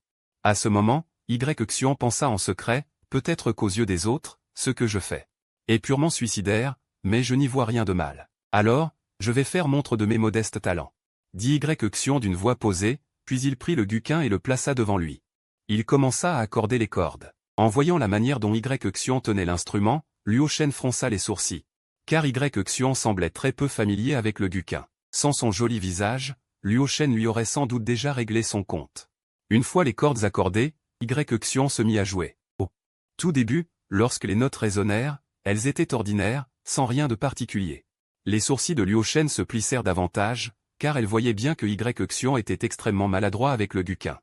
À ce moment, Xuan pensa en secret, peut-être qu'aux yeux des autres, ce que je fais est purement suicidaire, mais je n'y vois rien de mal. Alors, je vais faire montre de mes modestes talents. Dit Xuan d'une voix posée, puis il prit le guqin et le plaça devant lui. Il commença à accorder les cordes. En voyant la manière dont Xuan tenait l'instrument, Luo Shen fronça les sourcils. Car Xuan semblait très peu familier avec le guqin. Sans son joli visage, Luo Shen lui aurait sans doute déjà réglé son compte. Une fois les cordes accordées, Y Xian se mit à jouer. Au tout début, lorsque les notes résonnèrent, elles étaient ordinaires, sans rien de particulier. Les sourcils de Luo Shen se plissèrent davantage, car elle voyait bien que Y Xian était extrêmement maladroit avec le guqin.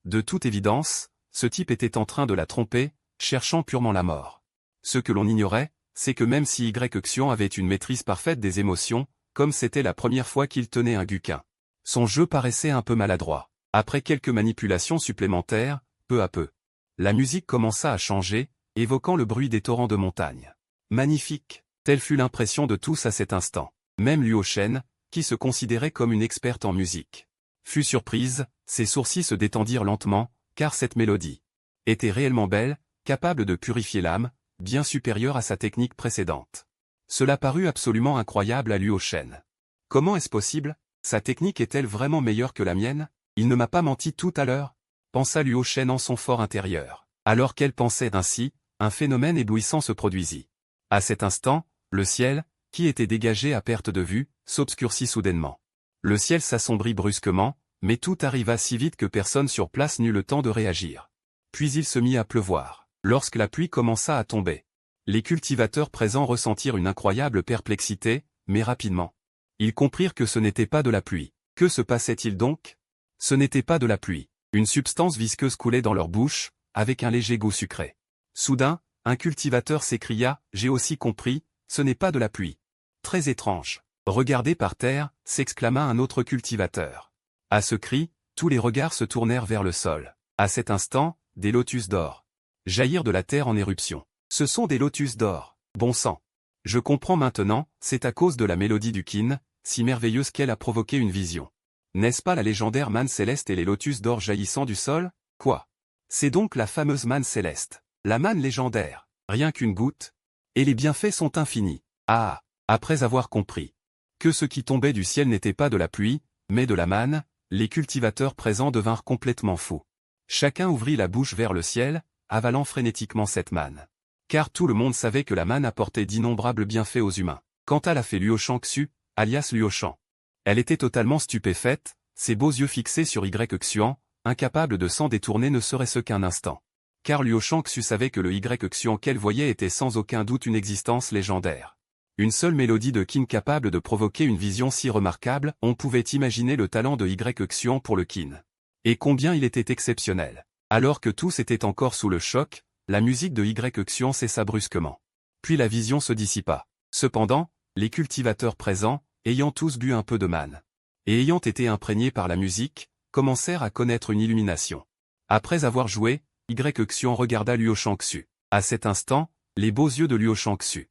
De toute évidence, ce type était en train de la tromper, cherchant purement la mort. Ce que l'on ignorait, c'est que même si Y Xian avait une maîtrise parfaite des émotions, comme c'était la première fois qu'il tenait un guqin, son jeu paraissait un peu maladroit. Après quelques manipulations supplémentaires, peu à peu, la musique commença à changer, évoquant le bruit des torrents de montagne. Magnifique, telle fut l'impression de tous à cet instant. Même Luo Shen, qui se considérait comme une experte en musique, fut surprise, ses sourcils se détendirent lentement, car cette mélodie était réellement belle, capable de purifier l'âme, bien supérieure à sa technique précédente. Cela parut absolument incroyable à Luo Shen. Comment est-ce possible? Sa technique est-elle vraiment meilleure que la mienne? Il ne m'a pas menti tout à l'heure, pensa Luo Shen en son fort intérieur. Alors qu'elle pensait ainsi, un phénomène éblouissant se produisit. À cet instant, le ciel, qui était dégagé à perte de vue, s'obscurcit soudainement. Le ciel s'assombrit brusquement, mais tout arriva si vite que personne sur place n'eut le temps de réagir. Puis il se mit à pleuvoir. Lorsque la pluie commença à tomber, les cultivateurs présents ressentirent une incroyable perplexité, mais rapidement, ils comprirent que ce n'était pas de la pluie. Que se passait-il donc? Ce n'était pas de la pluie. Une substance visqueuse coulait dans leur bouche, avec un léger goût sucré. Soudain, un cultivateur s'écria, « J'ai aussi compris, ce n'est pas de la pluie. » Très étrange. Regardez par terre, s'exclama un autre cultivateur. À ce cri, tous les regards se tournèrent vers le sol. À cet instant, des lotus d'or jaillirent de la terre en éruption. Ce sont des lotus d'or. Bon sang. Je comprends maintenant, c'est à cause de la mélodie du Qin, si merveilleuse qu'elle a provoqué une vision. N'est-ce pas la légendaire manne céleste et les lotus d'or jaillissant du sol? Quoi? C'est donc la fameuse manne céleste. La manne légendaire. Rien qu'une goutte. Et les bienfaits sont infinis. Ah! Après avoir compris que ce qui tombait du ciel n'était pas de la pluie, mais de la manne, les cultivateurs présents devinrent complètement fous. Chacun ouvrit la bouche vers le ciel, avalant frénétiquement cette manne. Car tout le monde savait que la manne apportait d'innombrables bienfaits aux humains. Quant à la fée Luo Shangxu, alias Luo Shang, elle était totalement stupéfaite, ses beaux yeux fixés sur Y Xian, incapable de s'en détourner ne serait-ce qu'un instant. Car Luo Shangxu savait que le Y Xian qu'elle voyait était sans aucun doute une existence légendaire. Une seule mélodie de Qin capable de provoquer une vision si remarquable, on pouvait imaginer le talent de Y Xian pour le Qin. Et combien il était exceptionnel. Alors que tous étaient encore sous le choc, la musique de Y Xian cessa brusquement. Puis la vision se dissipa. Cependant, les cultivateurs présents, ayant tous bu un peu de manne, et ayant été imprégnés par la musique, commencèrent à connaître une illumination. Après avoir joué, Y Xian regarda Luo Shangxu. À cet instant, les beaux yeux de Luo Shangxu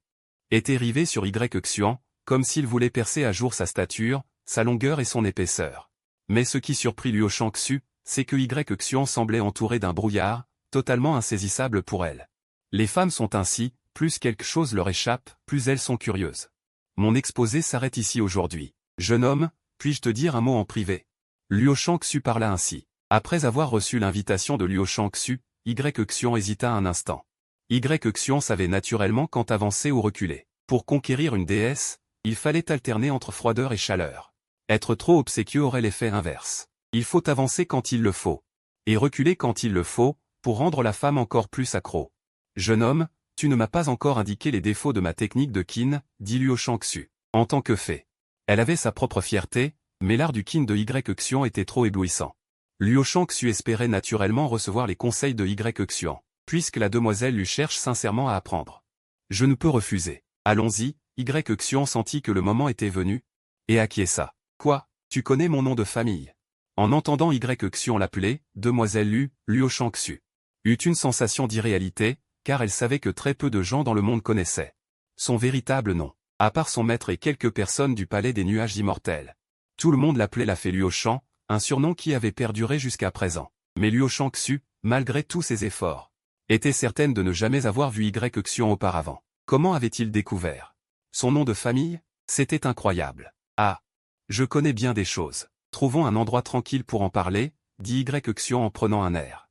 étaient rivés sur Y Xian, comme s'il voulait percer à jour sa stature, sa longueur et son épaisseur. Mais ce qui surprit Luo Shangxu, c'est que Y Xian semblait entouré d'un brouillard, totalement insaisissable pour elle. Les femmes sont ainsi, plus quelque chose leur échappe, plus elles sont curieuses. Mon exposé s'arrête ici aujourd'hui. Jeune homme, puis-je te dire un mot en privé? Luo Shangxu parla ainsi. Après avoir reçu l'invitation de Luo Shangxu, Y Xian hésita un instant. Y Xian savait naturellement quand avancer ou reculer. Pour conquérir une déesse, il fallait alterner entre froideur et chaleur. Être trop obséquieux aurait l'effet inverse. Il faut avancer quand il le faut. Et reculer quand il le faut, pour rendre la femme encore plus accro. Jeune homme, tu ne m'as pas encore indiqué les défauts de ma technique de Qin, dit Luo Shangxu. En tant que fée, elle avait sa propre fierté, mais l'art du Qin de Y Xian était trop éblouissant. Luo Shangxu espérait naturellement recevoir les conseils de Y Xian, puisque la demoiselle lui cherche sincèrement à apprendre. Je ne peux refuser. Allons-y, Y Xian sentit que le moment était venu, et acquiesça. Quoi, tu connais mon nom de famille? En entendant Y Xian l'appeler, demoiselle Luo Shangxu eut une sensation d'irréalité, car elle savait que très peu de gens dans le monde connaissaient son véritable nom, à part son maître et quelques personnes du palais des nuages immortels. Tout le monde l'appelait la fée Luo Shang, un surnom qui avait perduré jusqu'à présent. Mais Luo Shangxu, malgré tous ses efforts, était certaine de ne jamais avoir vu Y Xian auparavant. Comment avait-il découvert son nom de famille? C'était incroyable. Ah, je connais bien des choses. Trouvons un endroit tranquille pour en parler, dit Y Xian en prenant un air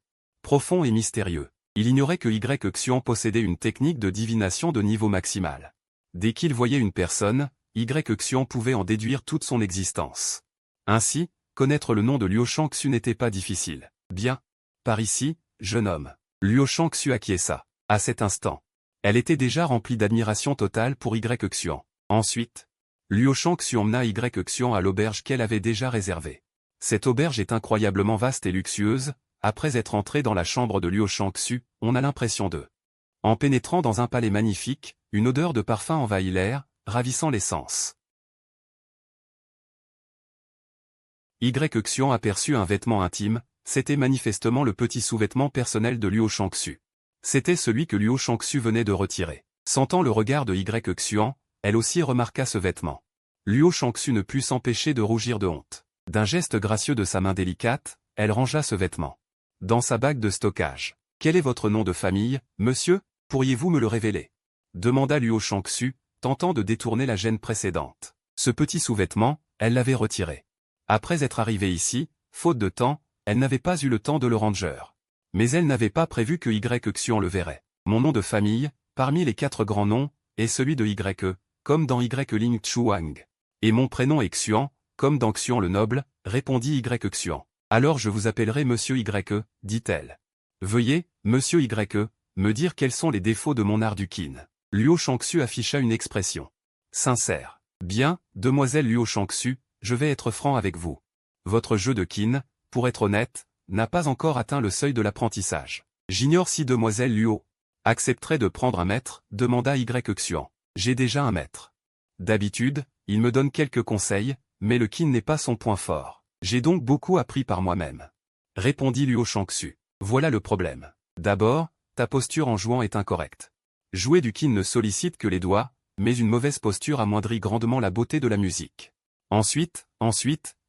profond et mystérieux. Il ignorait que Y Xian possédait une technique de divination de niveau maximal. Dès qu'il voyait une personne, Y Xian pouvait en déduire toute son existence. Ainsi, connaître le nom de Luo Shangxu n'était pas difficile. Bien. Par ici, jeune homme. Luo Shangxu acquiesça. À cet instant, elle était déjà remplie d'admiration totale pour Y Xian. Ensuite, Luo Shangxu emmena Y Xian à l'auberge qu'elle avait déjà réservée. Cette auberge est incroyablement vaste et luxueuse. Après être entré dans la chambre de Luo Shangxu, on a l'impression de... En pénétrant dans un palais magnifique, une odeur de parfum envahit l'air, ravissant les sens. Y Xian aperçut un vêtement intime, c'était manifestement le petit sous-vêtement personnel de Luo Shangxu. C'était celui que Luo Shangxu venait de retirer. Sentant le regard de Y Xian, elle aussi remarqua ce vêtement. Luo Shangxu ne put s'empêcher de rougir de honte. D'un geste gracieux de sa main délicate, elle rangea ce vêtement dans sa bague de stockage. « Quel est votre nom de famille, monsieur? Pourriez-vous me le révéler ?» demanda Luo Shangxu, tentant de détourner la gêne précédente. Ce petit sous-vêtement, elle l'avait retiré. Après être arrivée ici, faute de temps, elle n'avait pas eu le temps de le ranger. Mais elle n'avait pas prévu que Y Xian le verrait. Mon nom de famille, parmi les 4 grands noms, est celui de Y, comme dans Y Ling Chuang. Et mon prénom est Xian, comme dans Xian le noble, répondit Y Xian. Alors je vous appellerai Monsieur Y, dit-elle. Veuillez, Monsieur Y, me dire quels sont les défauts de mon art du qin. Luo Shangxu afficha une expression sincère. Bien, demoiselle Luo Shangxu, je vais être franc avec vous. Votre jeu de qin, pour être honnête, n'a pas encore atteint le seuil de l'apprentissage. J'ignore si demoiselle Luo accepterait de prendre un maître, demanda Y Xian. J'ai déjà un maître. D'habitude, il me donne quelques conseils, mais le qin n'est pas son point fort. J'ai donc beaucoup appris par moi-même. Répondit Luo Shangxu. Voilà le problème. D'abord, ta posture en jouant est incorrecte. Jouer du qin ne sollicite que les doigts, mais une mauvaise posture amoindrit grandement la beauté de la musique. Ensuite,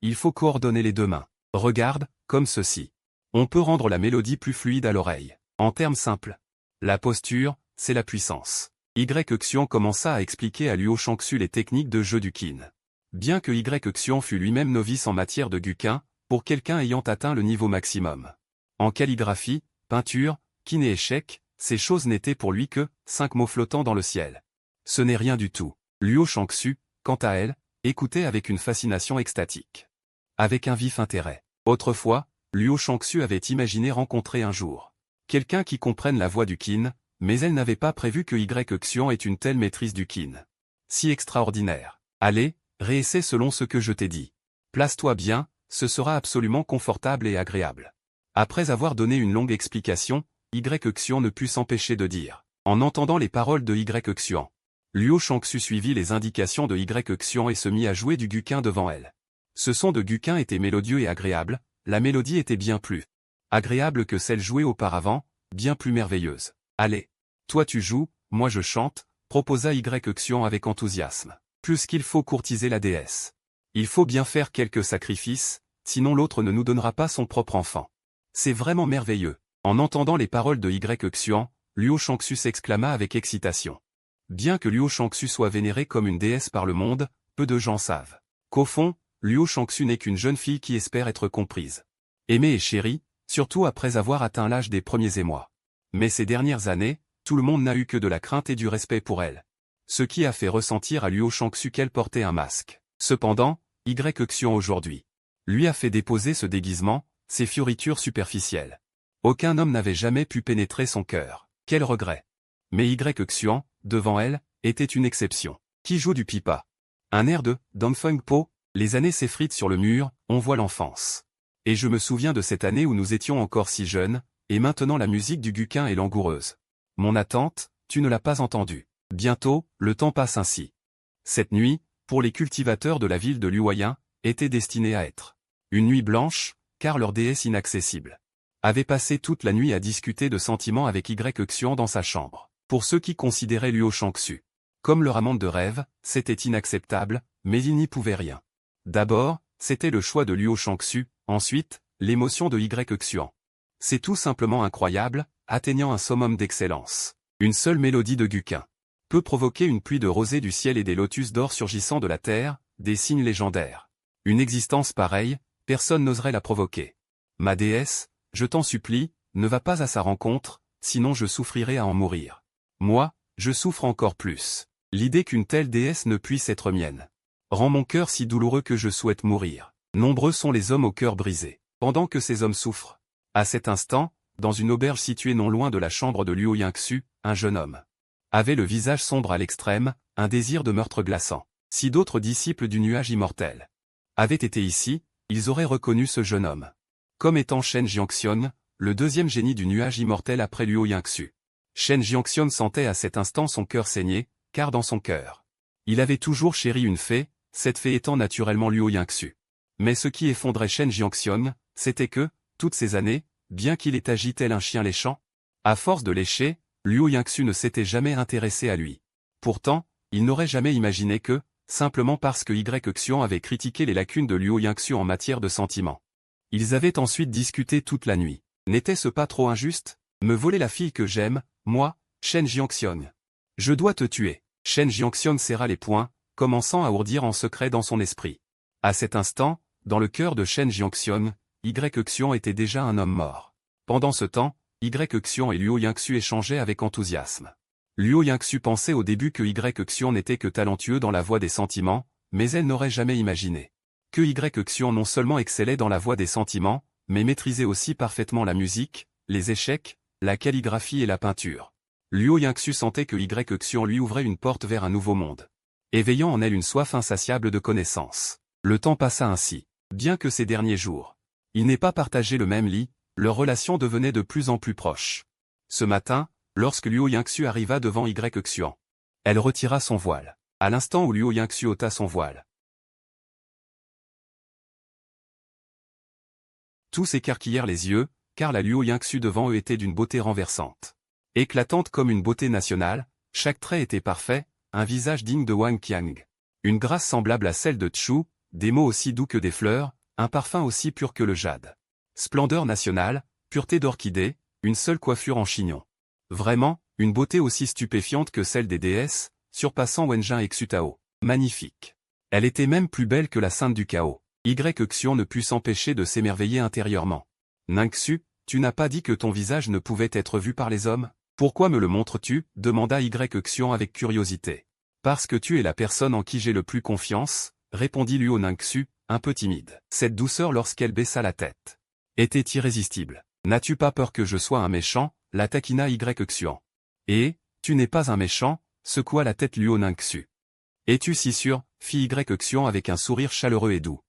il faut coordonner les 2 mains. Regarde, comme ceci. On peut rendre la mélodie plus fluide à l'oreille. En termes simples, la posture, c'est la puissance. Y Xian commença à expliquer à Luo Shangxu les techniques de jeu du qin. Bien que Y Xian fût lui-même novice en matière de guqin, pour quelqu'un ayant atteint le niveau maximum. En calligraphie, peinture, qin et échecs, ces choses n'étaient pour lui que 5 mots flottants dans le ciel. Ce n'est rien du tout. Luo Shangxu, quant à elle, écoutait avec une fascination extatique. Avec un vif intérêt. Autrefois, Luo Shangxu avait imaginé rencontrer un jour quelqu'un qui comprenne la voie du qin, mais elle n'avait pas prévu que Y Xian ait une telle maîtrise du qin. Si extraordinaire. Allez, réessaie selon ce que je t'ai dit. Place-toi bien, ce sera absolument confortable et agréable. Après avoir donné une longue explication, Y Xian ne put s'empêcher de dire. En entendant les paroles de Y Xian, Luo Shangxu suivit les indications de Y Xian et se mit à jouer du guqin devant elle. Ce son de guqin était mélodieux et agréable, la mélodie était bien plus agréable que celle jouée auparavant, bien plus merveilleuse. Allez, toi tu joues, moi je chante, proposa Y Xian avec enthousiasme. Plus qu'il faut courtiser la déesse. Il faut bien faire quelques sacrifices, sinon l'autre ne nous donnera pas son propre enfant. C'est vraiment merveilleux. En entendant les paroles de Y Xian, Luo Shangxu s'exclama avec excitation. Bien que Luo Shangxu soit vénérée comme une déesse par le monde, peu de gens savent qu'au fond, Luo Shangxu n'est qu'une jeune fille qui espère être comprise, aimée et chérie, surtout après avoir atteint l'âge des premiers émois. Mais ces dernières années, tout le monde n'a eu que de la crainte et du respect pour elle. Ce qui a fait ressentir à Luo Shangxu qu'elle portait un masque. Cependant, Y Xian aujourd'hui lui a fait déposer ce déguisement, ses fioritures superficielles. Aucun homme n'avait jamais pu pénétrer son cœur. Quel regret. Mais Y Xian, devant elle, était une exception. Qui joue du pipa? Un air de Dongfeng Po, les années s'effritent sur le mur, on voit l'enfance. Et je me souviens de cette année où nous étions encore si jeunes, et maintenant la musique du guqin est langoureuse. Mon attente, tu ne l'as pas entendue. Bientôt, le temps passe ainsi. Cette nuit, pour les cultivateurs de la ville de Luoyang, était destinée à être une nuit blanche, car leur déesse inaccessible avait passé toute la nuit à discuter de sentiments avec Y Xian dans sa chambre. Pour ceux qui considéraient Luo Shangxu comme leur amante de rêve, c'était inacceptable, mais ils n'y pouvaient rien. D'abord, c'était le choix de Luo Shangxu, ensuite, l'émotion de Y Xian. C'est tout simplement incroyable, atteignant un summum d'excellence. Une seule mélodie de guqin peut provoquer une pluie de rosée du ciel et des lotus d'or surgissant de la terre, des signes légendaires. Une existence pareille, personne n'oserait la provoquer. Ma déesse, je t'en supplie, ne va pas à sa rencontre, sinon je souffrirai à en mourir. Moi, je souffre encore plus. L'idée qu'une telle déesse ne puisse être mienne rend mon cœur si douloureux que je souhaite mourir. Nombreux sont les hommes au cœur brisé. Pendant que ces hommes souffrent, À cet instant, dans une auberge située non loin de la chambre de Luo Yingxu, un jeune homme avait le visage sombre à l'extrême, un désir de meurtre glaçant. Si d'autres disciples du nuage immortel avaient été ici, ils auraient reconnu ce jeune homme comme étant Shen Jiangxian, le deuxième génie du nuage immortel après Luo Yingxu. Shen Jiangxian sentait à cet instant son cœur saigner, car dans son cœur, il avait toujours chéri une fée, cette fée étant naturellement Luo Yingxu. Mais ce qui effondrait Shen Jiangxian, c'était que, toutes ces années, bien qu'il ait agi tel un chien léchant, à force de lécher, Luo Yingxu ne s'était jamais intéressé à lui. Pourtant, il n'aurait jamais imaginé que, simplement parce que Xian avait critiqué les lacunes de Luo Yingxu en matière de sentiments, ils avaient ensuite discuté toute la nuit. N'était-ce pas trop injuste? Me voler la fille que j'aime, moi, Shen Jiangxian. Je dois te tuer. Shen Jiangxian serra les poings, commençant à ourdir en secret dans son esprit. À cet instant, dans le cœur de Shen Jiangxian, Xian était déjà un homme mort. Pendant ce temps, Xian et Luo Yingxu échangeaient avec enthousiasme. Luo Yingxu pensait au début que Xian n'était que talentueux dans la voie des sentiments, mais elle n'aurait jamais imaginé que Xian non seulement excellait dans la voie des sentiments, mais maîtrisait aussi parfaitement la musique, les échecs, la calligraphie et la peinture. Luo Yingxu sentait que Xian lui ouvrait une porte vers un nouveau monde, éveillant en elle une soif insatiable de connaissances. Le temps passa ainsi. Bien que ces derniers jours, ils n'aient pas partagé le même lit, leur relation devenait de plus en plus proche. Ce matin, lorsque Luo Yingxu arriva devant Xian, elle retira son voile. À l'instant où Luo Yingxu ôta son voile, tous écarquillèrent les yeux, car la Luo Yingxu devant eux était d'une beauté renversante. Éclatante comme une beauté nationale, chaque trait était parfait, un visage digne de Wang Qiang. Une grâce semblable à celle de Chu, des mots aussi doux que des fleurs, un parfum aussi pur que le jade. Splendeur nationale, pureté d'orchidée, une seule coiffure en chignon. Vraiment, une beauté aussi stupéfiante que celle des déesses, surpassant Wenjin et Xutao. Magnifique. Elle était même plus belle que la sainte du chaos. Xian ne put s'empêcher de s'émerveiller intérieurement. Ningxu, tu n'as pas dit que ton visage ne pouvait être vu par les hommes? Pourquoi me le montres-tu? Demanda Xian avec curiosité. Parce que tu es la personne en qui j'ai le plus confiance, répondit Luo Ningxu, un peu timide. Cette douceur lorsqu'elle baissa la tête était irrésistible. N'as-tu pas peur que je sois un méchant? La taquina Xian. Et, tu n'es pas un méchant, secoua la tête Luo Ningxu. Es-tu si sûr? Fit Xian avec un sourire chaleureux et doux.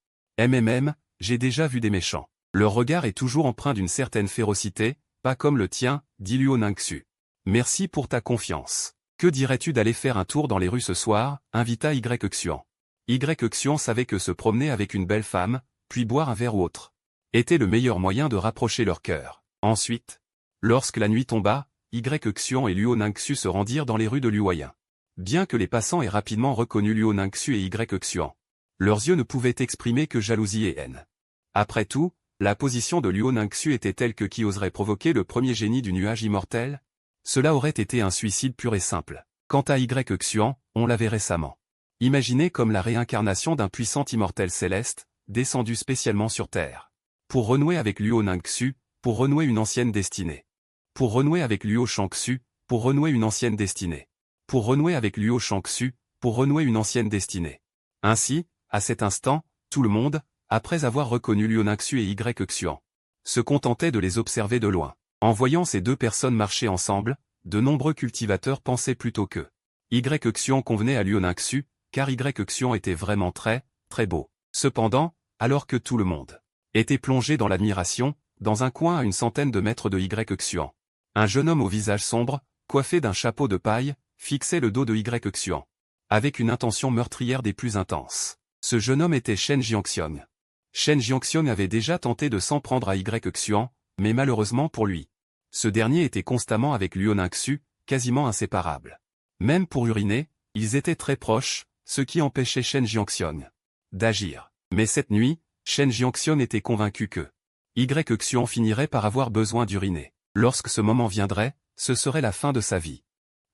J'ai déjà vu des méchants. Leur regard est toujours empreint d'une certaine férocité, pas comme le tien, dit Luo Ningxu. Merci pour ta confiance. Que dirais-tu d'aller faire un tour dans les rues ce soir? Invita Xian. Xian savait que se promener avec une belle femme, puis boire un verre ou autre, était le meilleur moyen de rapprocher leur cœur. Ensuite, lorsque la nuit tomba, Xian et Luo Ningxu se rendirent dans les rues de Luoyang. Bien que les passants aient rapidement reconnu Luo Ningxu et Xian, leurs yeux ne pouvaient exprimer que jalousie et haine. Après tout, la position de Luo Ningxu était telle que qui oserait provoquer le premier génie du nuage immortel? Cela aurait été un suicide pur et simple. Quant à Xian, on l'avait récemment imaginé comme la réincarnation d'un puissant immortel céleste, descendu spécialement sur Terre. Pour renouer avec Luo Ningxu, pour renouer une ancienne destinée. Pour renouer avec Luo Shangxu, pour renouer une ancienne destinée. Pour renouer avec Luo Shangxu, pour renouer une ancienne destinée. Ainsi, à cet instant, tout le monde, après avoir reconnu Luo Ningxu et Xian, se contentait de les observer de loin. En voyant ces deux personnes marcher ensemble, de nombreux cultivateurs pensaient plutôt que Xian convenait à Luo Ningxu, car Xian était vraiment très, très beau. Cependant, alors que tout le monde était plongé dans l'admiration, dans un coin à une centaine de mètres de Xian, un jeune homme au visage sombre, coiffé d'un chapeau de paille, fixait le dos de Xian, avec une intention meurtrière des plus intenses. Ce jeune homme était Shen Jiangxian. Shen Jiangxian avait déjà tenté de s'en prendre à Xian, mais malheureusement pour lui, ce dernier était constamment avec Luo Ningxu, quasiment inséparables. Même pour uriner, ils étaient très proches, ce qui empêchait Shen Jiangxian d'agir. Mais cette nuit, Shen Jiangxian était convaincu que Xian finirait par avoir besoin d'uriner. Lorsque ce moment viendrait, ce serait la fin de sa vie.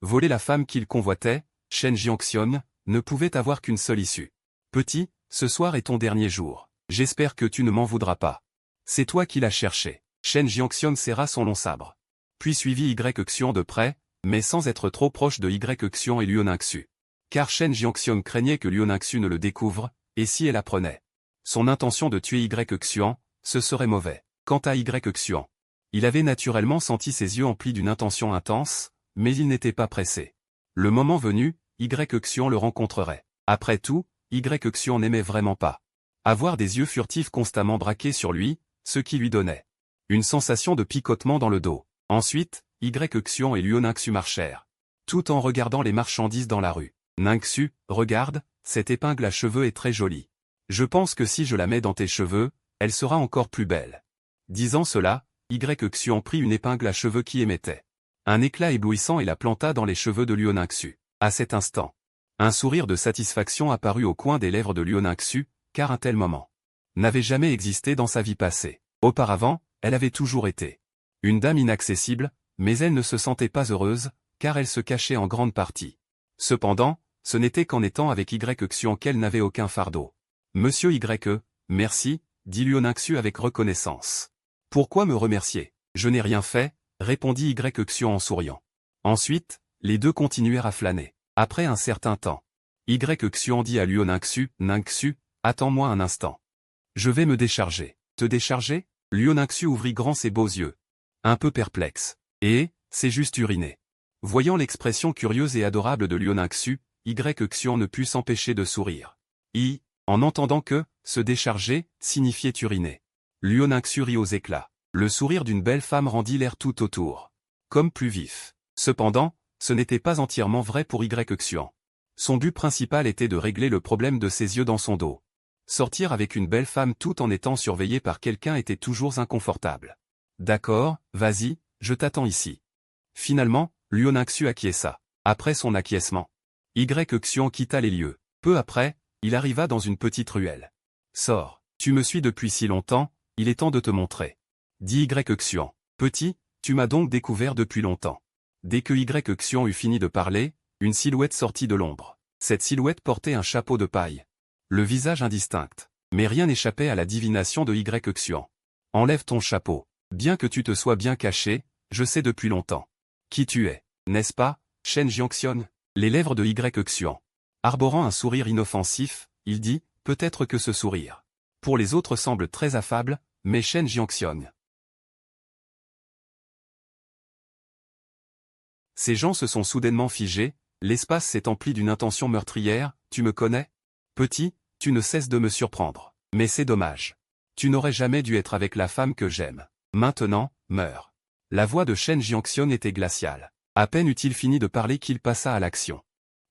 Voler la femme qu'il convoitait, Shen Jiangxian, ne pouvait avoir qu'une seule issue. Petit, ce soir est ton dernier jour. J'espère que tu ne m'en voudras pas. C'est toi qui l'as cherché. Shen Jiangxian serra son long sabre. Puis suivit Xian de près, mais sans être trop proche de Xian et Luo Ningxu. Car Shen Jiangxian craignait que Luo Ningxu ne le découvre, et si elle apprenait son intention de tuer Xian, ce serait mauvais. Quant à Xian, Il avait naturellement senti ses yeux emplis d'une intention intense, mais il n'était pas pressé. Le moment venu, Y le rencontrerait. Après tout, Y n'aimait vraiment pas avoir des yeux furtifs constamment braqués sur lui, ce qui lui donnait une sensation de picotement dans le dos. Ensuite, Y et Luo Ningxu marchèrent, tout en regardant les marchandises dans la rue. Ningxu, regarde, cette épingle à cheveux est très jolie. Je pense que si je la mets dans tes cheveux, elle sera encore plus belle. Disant cela, Y prit une épingle à cheveux qui émettait un éclat éblouissant et la planta dans les cheveux de Luo Ningxu. À cet instant, un sourire de satisfaction apparut au coin des lèvres de Luo Ningxu, car un tel moment n'avait jamais existé dans sa vie passée. Auparavant, elle avait toujours été une dame inaccessible, mais elle ne se sentait pas heureuse, car elle se cachait en grande partie. Cependant, ce n'était qu'en étant avec Y qu'elle n'avait aucun fardeau. Monsieur Y, merci, dit Luo Ningxu avec reconnaissance. Pourquoi me remercier? Je n'ai rien fait, répondit Y en souriant. Ensuite, les deux continuèrent à flâner. Après un certain temps, Y dit à Luo Ningxu, Ningxu, attends-moi un instant. Je vais me décharger. Te décharger? Luo Ningxu ouvrit grand ses beaux yeux, un peu perplexe. C'est juste uriner. Voyant l'expression curieuse et adorable de Luo Ningxu, Y ne put s'empêcher de sourire. En entendant que, se décharger, signifiait uriner. Luo Ningxu rit aux éclats. Le sourire d'une belle femme rendit l'air tout autour comme plus vif. Cependant, ce n'était pas entièrement vrai pour Y. Son but principal était de régler le problème de ses yeux dans son dos. Sortir avec une belle femme tout en étant surveillé par quelqu'un était toujours inconfortable. D'accord, vas-y, je t'attends ici. Finalement, Luo Ningxu acquiesça. Après son acquiescement, Y quitta les lieux. Peu après, il arriva dans une petite ruelle. Sors, tu me suis depuis si longtemps, il est temps de te montrer. Dit Y. Petit, tu m'as donc découvert depuis longtemps. Dès que Y eut fini de parler, une silhouette sortit de l'ombre. Cette silhouette portait un chapeau de paille. Le visage indistinct. Mais rien n'échappait à la divination de Y. Enlève ton chapeau. Bien que tu te sois bien caché, je sais depuis longtemps qui tu es, n'est-ce pas, Shen Jiangxion? Les lèvres de Y. Arborant un sourire inoffensif, il dit, peut-être que ce sourire pour les autres semble très affable, mais Shen Jiangxion. Ces gens se sont soudainement figés, l'espace s'est empli d'une intention meurtrière, tu me connais? Petit, tu ne cesses de me surprendre. Mais c'est dommage. Tu n'aurais jamais dû être avec la femme que j'aime. Maintenant, meurs. La voix de Shen Jiangxion était glaciale. À peine eut-il fini de parler qu'il passa à l'action.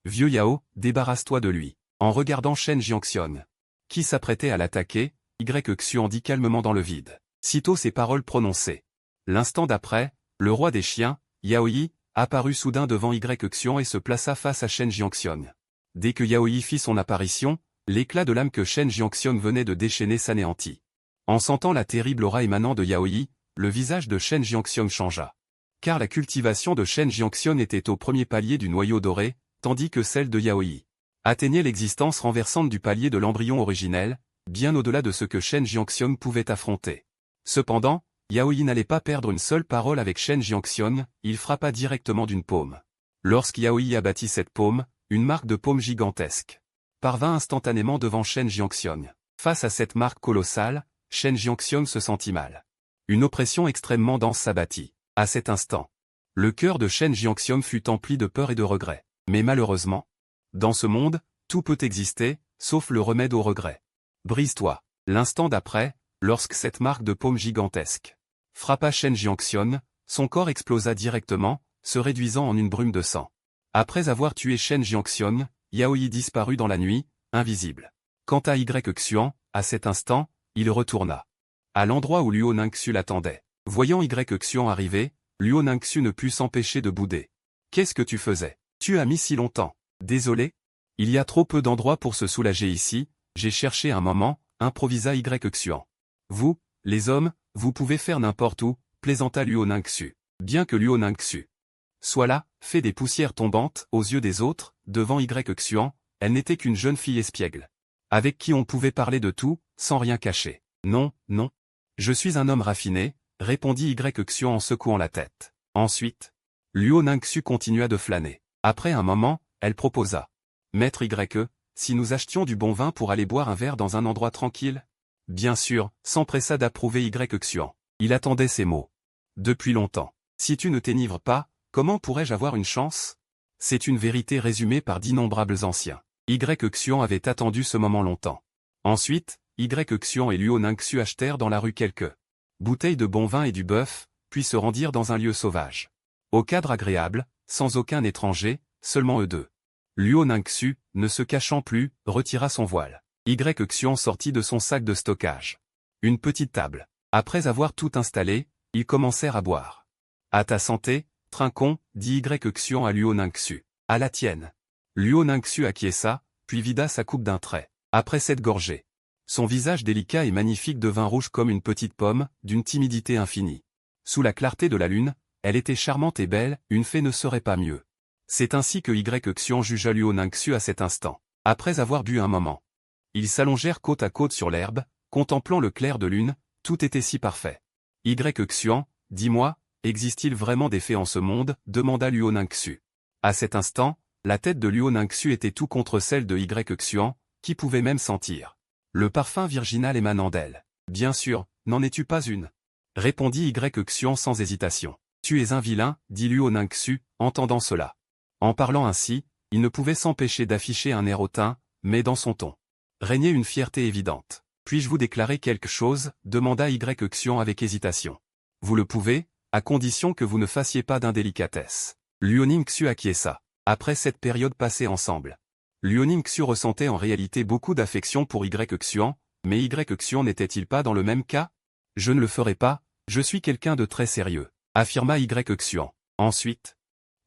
Vieux Yao, débarrasse-toi de lui. En regardant Shen Jiangxion, qui s'apprêtait à l'attaquer, Y dit calmement dans le vide. Sitôt ces paroles prononcées. L'instant d'après, le roi des chiens, Yaoyi, apparut soudain devant Y et se plaça face à Shen Jiangxion. Dès que Yaoyi fit son apparition, l'éclat de l'âme que Shen Jiangxion venait de déchaîner s'anéantit. En sentant la terrible aura émanant de Yaoyi, le visage de Shen Jiangxion changea. Car la cultivation de Shen Jiangxion était au premier palier du noyau doré, tandis que celle de Yaoyi atteignait l'existence renversante du palier de l'embryon originel, bien au-delà de ce que Shen Jiangxion pouvait affronter. Cependant, Yaoyi n'allait pas perdre une seule parole avec Shen Jiangxion, il frappa directement d'une paume. Lorsqu'Yaoyi abattit cette paume, une marque de paume gigantesque parvint instantanément devant Shen Jiangxion. Face à cette marque colossale, Shen Jiangxion se sentit mal. Une oppression extrêmement dense s'abattit. À cet instant, le cœur de Shen Jiangxion fut empli de peur et de regret. Mais malheureusement, dans ce monde, tout peut exister, sauf le remède au regret. Brise-toi. L'instant d'après, lorsque cette marque de paume gigantesque frappa Shen Jiangxion, son corps explosa directement, se réduisant en une brume de sang. Après avoir tué Shen Jiangxion, Yaoyi disparut dans la nuit, invisible. Quant à Y, à cet instant, il retourna à l'endroit où Luo Ningxu l'attendait. Voyant Y arriver, Luo Ningxu ne put s'empêcher de bouder. Qu'est-ce que tu faisais? Tu as mis si longtemps. Désolé. Il y a trop peu d'endroits pour se soulager ici, j'ai cherché un moment, improvisa Y. Vous, les hommes, vous pouvez faire n'importe où, plaisanta Luo Ningxu. Bien que Luo Ningxu soit là, fait des poussières tombantes aux yeux des autres, devant Y, elle n'était qu'une jeune fille espiègle, avec qui on pouvait parler de tout, sans rien cacher. Non, non. Je suis un homme raffiné, répondit Y en secouant la tête. Ensuite, Luo Ningxu continua de flâner. Après un moment, elle proposa. Maître Y, si nous achetions du bon vin pour aller boire un verre dans un endroit tranquille? Bien sûr, s'empressa d'approuver Y. Il attendait ces mots. Depuis longtemps. Si tu ne t'énivres pas, comment pourrais-je avoir une chance? C'est une vérité résumée par d'innombrables anciens. Y Xian avait attendu ce moment longtemps. Ensuite, Y Xian et Luo Ningxu achetèrent dans la rue quelques bouteilles de bon vin et du bœuf, puis se rendirent dans un lieu sauvage. Au cadre agréable, sans aucun étranger, seulement eux deux. Luo Ningxu, ne se cachant plus, retira son voile. Y Xian sortit de son sac de stockage une petite table. Après avoir tout installé, ils commencèrent à boire. À ta santé, Trincon, dit Y Xian à Luo Ningxu. À la tienne. Luo Ningxu acquiesça, puis vida sa coupe d'un trait. Après cette gorgée. Son visage délicat et magnifique devint rouge comme une petite pomme, d'une timidité infinie. Sous la clarté de la lune, elle était charmante et belle, une fée ne serait pas mieux. C'est ainsi que Y Xian jugea Luo Ningxu à cet instant. Après avoir bu un moment. Ils s'allongèrent côte à côte sur l'herbe, contemplant le clair de lune, tout était si parfait. Y Xian, dis-moi, existe-t-il vraiment des fées en ce monde, demanda Luo Ningxu. À cet instant, la tête de Luo Ningxu était tout contre celle de Y Xian, qui pouvait même sentir le parfum virginal émanant d'elle. Bien sûr, n'en es-tu pas une? Répondit Y Xian sans hésitation. Tu es un vilain, dit Luo Ningxu, entendant cela. En parlant ainsi, il ne pouvait s'empêcher d'afficher un air hautain, mais dans son ton régnait une fierté évidente. Puis-je vous déclarer quelque chose, demanda Y Xian avec hésitation. Vous le pouvez, à condition que vous ne fassiez pas d'indélicatesse. Luo Ningxu acquiesça. Après cette période passée ensemble, Luo Ningxu ressentait en réalité beaucoup d'affection pour Y Xian, mais Y Xian n'était-il pas dans le même cas? Je ne le ferai pas, je suis quelqu'un de très sérieux, affirma Y Xian. Ensuite,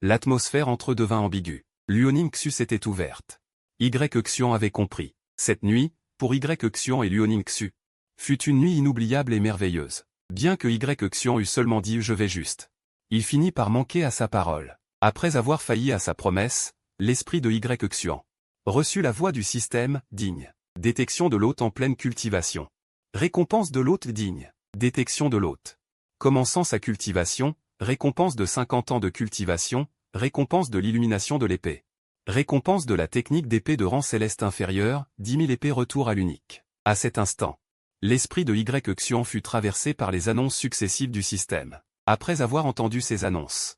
l'atmosphère entre eux devint ambiguë. Luo Ningxu s'était ouverte. Y Xian avait compris. Cette nuit, pour Y Xian et Luo Ningxu, fut une nuit inoubliable et merveilleuse. Bien que Y Xian eût seulement dit « je vais juste », il finit par manquer à sa parole. Après avoir failli à sa promesse, l'esprit de Y Xian reçut la voix du système « digne ». Détection de l'hôte en pleine cultivation. Récompense de l'hôte digne. Détection de l'hôte commençant sa cultivation, récompense de 50 ans de cultivation, récompense de l'illumination de l'épée. Récompense de la technique d'épée de rang céleste inférieur, 10 000 épées retour à l'unique. À cet instant, l'esprit de Y Xian fut traversé par les annonces successives du système. Après avoir entendu ces annonces,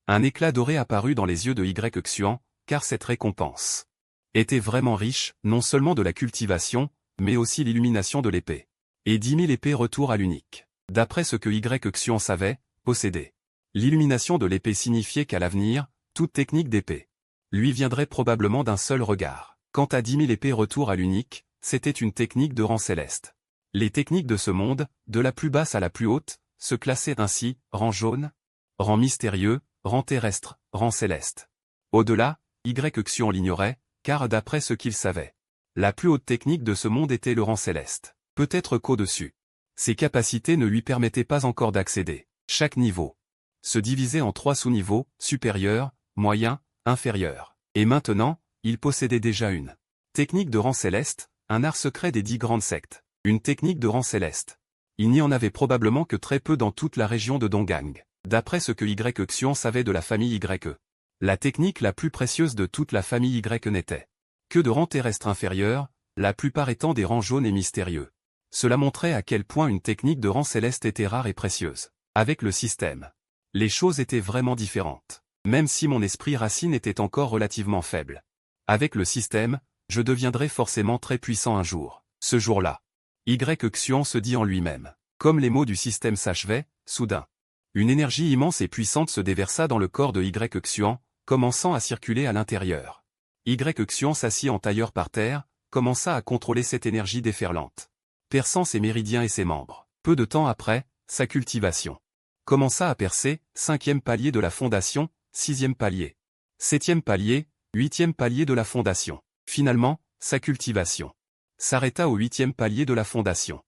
un éclat doré apparut dans les yeux de Y Xian, car cette récompense était vraiment riche, non seulement de la cultivation, mais aussi l'illumination de l'épée. Et 10 000 épées retour à l'unique. D'après ce que Y Xian savait, posséder l'illumination de l'épée signifiait qu'à l'avenir, toute technique d'épée lui viendrait probablement d'un seul regard. Quant à 10 000 épées retour à l'unique, c'était une technique de rang céleste. Les techniques de ce monde, de la plus basse à la plus haute, se classaient ainsi, rang jaune, rang mystérieux, rang terrestre, rang céleste. Au-delà, Y Xian l'ignorait, car d'après ce qu'il savait, la plus haute technique de ce monde était le rang céleste. Peut-être qu'au-dessus, ses capacités ne lui permettaient pas encore d'accéder. Chaque niveau se divisait en 3 sous-niveaux, supérieur, moyen, inférieur. Et maintenant, il possédait déjà une technique de rang céleste, un art secret des 10 grandes sectes. Une technique de rang céleste. Il n'y en avait probablement que très peu dans toute la région de Donggang. D'après ce que Y Xian savait de la famille YE, la technique la plus précieuse de toute la famille Y n'était que de rang terrestre inférieur, la plupart étant des rangs jaunes et mystérieux. Cela montrait à quel point une technique de rang céleste était rare et précieuse. Avec le système, les choses étaient vraiment différentes. Même si mon esprit racine était encore relativement faible. Avec le système, je deviendrai forcément très puissant un jour. Ce jour-là, Y Xian se dit en lui-même. Comme les mots du système s'achevaient, soudain, une énergie immense et puissante se déversa dans le corps de Y Xian, commençant à circuler à l'intérieur. Y Xian s'assit en tailleur par terre, commença à contrôler cette énergie déferlante, perçant ses méridiens et ses membres. Peu de temps après, sa cultivation commença à percer, 5e palier de la fondation, 6e palier, 7e palier, 8e palier de la fondation. Finalement, sa cultivation s'arrêta au 8e palier de la fondation.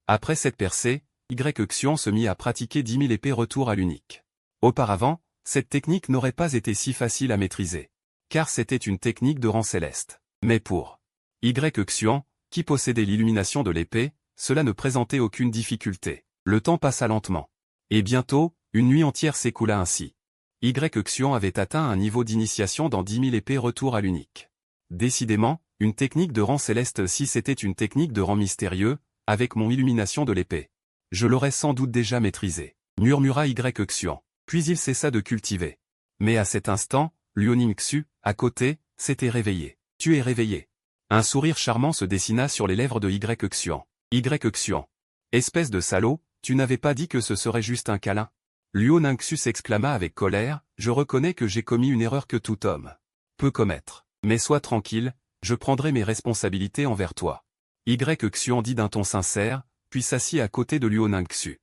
Après cette percée, Y Xian se mit à pratiquer 10 000 épées retour à l'unique. Auparavant, cette technique n'aurait pas été si facile à maîtriser, car c'était une technique de rang céleste. Mais pour Y Xian, qui possédait l'illumination de l'épée, cela ne présentait aucune difficulté. Le temps passa lentement. Et bientôt, une nuit entière s'écoula ainsi. Y Xian avait atteint un niveau d'initiation dans 10 000 épées retour à l'unique. Décidément, une technique de rang céleste si c'était une technique de rang mystérieux, avec mon illumination de l'épée. Je l'aurais sans doute déjà maîtrisée. murmura Y Xian. Puis il cessa de cultiver. Mais à cet instant, Luo Ningxu, à côté, s'était réveillé. Tu es réveillé. Un sourire charmant se dessina sur les lèvres de Y Xian. Y Xian. Espèce de salaud, tu n'avais pas dit que ce serait juste un câlin. Luo Ningxu s'exclama avec colère, je reconnais que j'ai commis une erreur que tout homme peut commettre. Mais sois tranquille, je prendrai mes responsabilités envers toi. Y Xian dit d'un ton sincère, puis s'assit à côté de Luo Ningxu.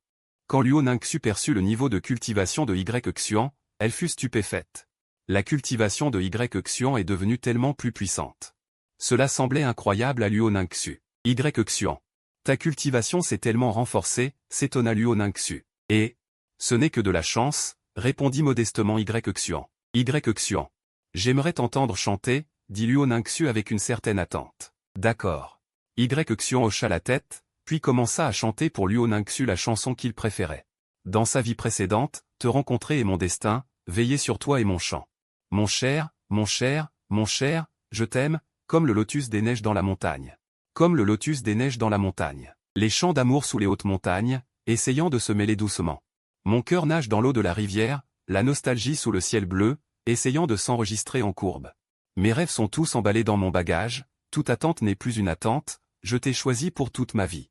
Quand Luo Ningxu perçut le niveau de cultivation de Y Xian, elle fut stupéfaite. La cultivation de Y Xian est devenue tellement plus puissante. Cela semblait incroyable à Luo Ningxu. Y Xian. Ta cultivation s'est tellement renforcée, s'étonna Luo Ningxu. Et ce n'est que de la chance, répondit modestement Y Xian. Y Xian. J'aimerais t'entendre chanter, dit Luo Ningxu avec une certaine attente. D'accord. Y Xian hocha la tête, puis commença à chanter pour Luo Ningxu la chanson qu'il préférait. Dans sa vie précédente, te rencontrer est mon destin, veiller sur toi est mon chant. Mon cher, mon cher, mon cher, je t'aime, comme le lotus des neiges dans la montagne. Comme le lotus des neiges dans la montagne. Les chants d'amour sous les hautes montagnes, essayant de se mêler doucement. Mon cœur nage dans l'eau de la rivière, la nostalgie sous le ciel bleu, essayant de s'enregistrer en courbe. Mes rêves sont tous emballés dans mon bagage, toute attente n'est plus une attente, je t'ai choisi pour toute ma vie.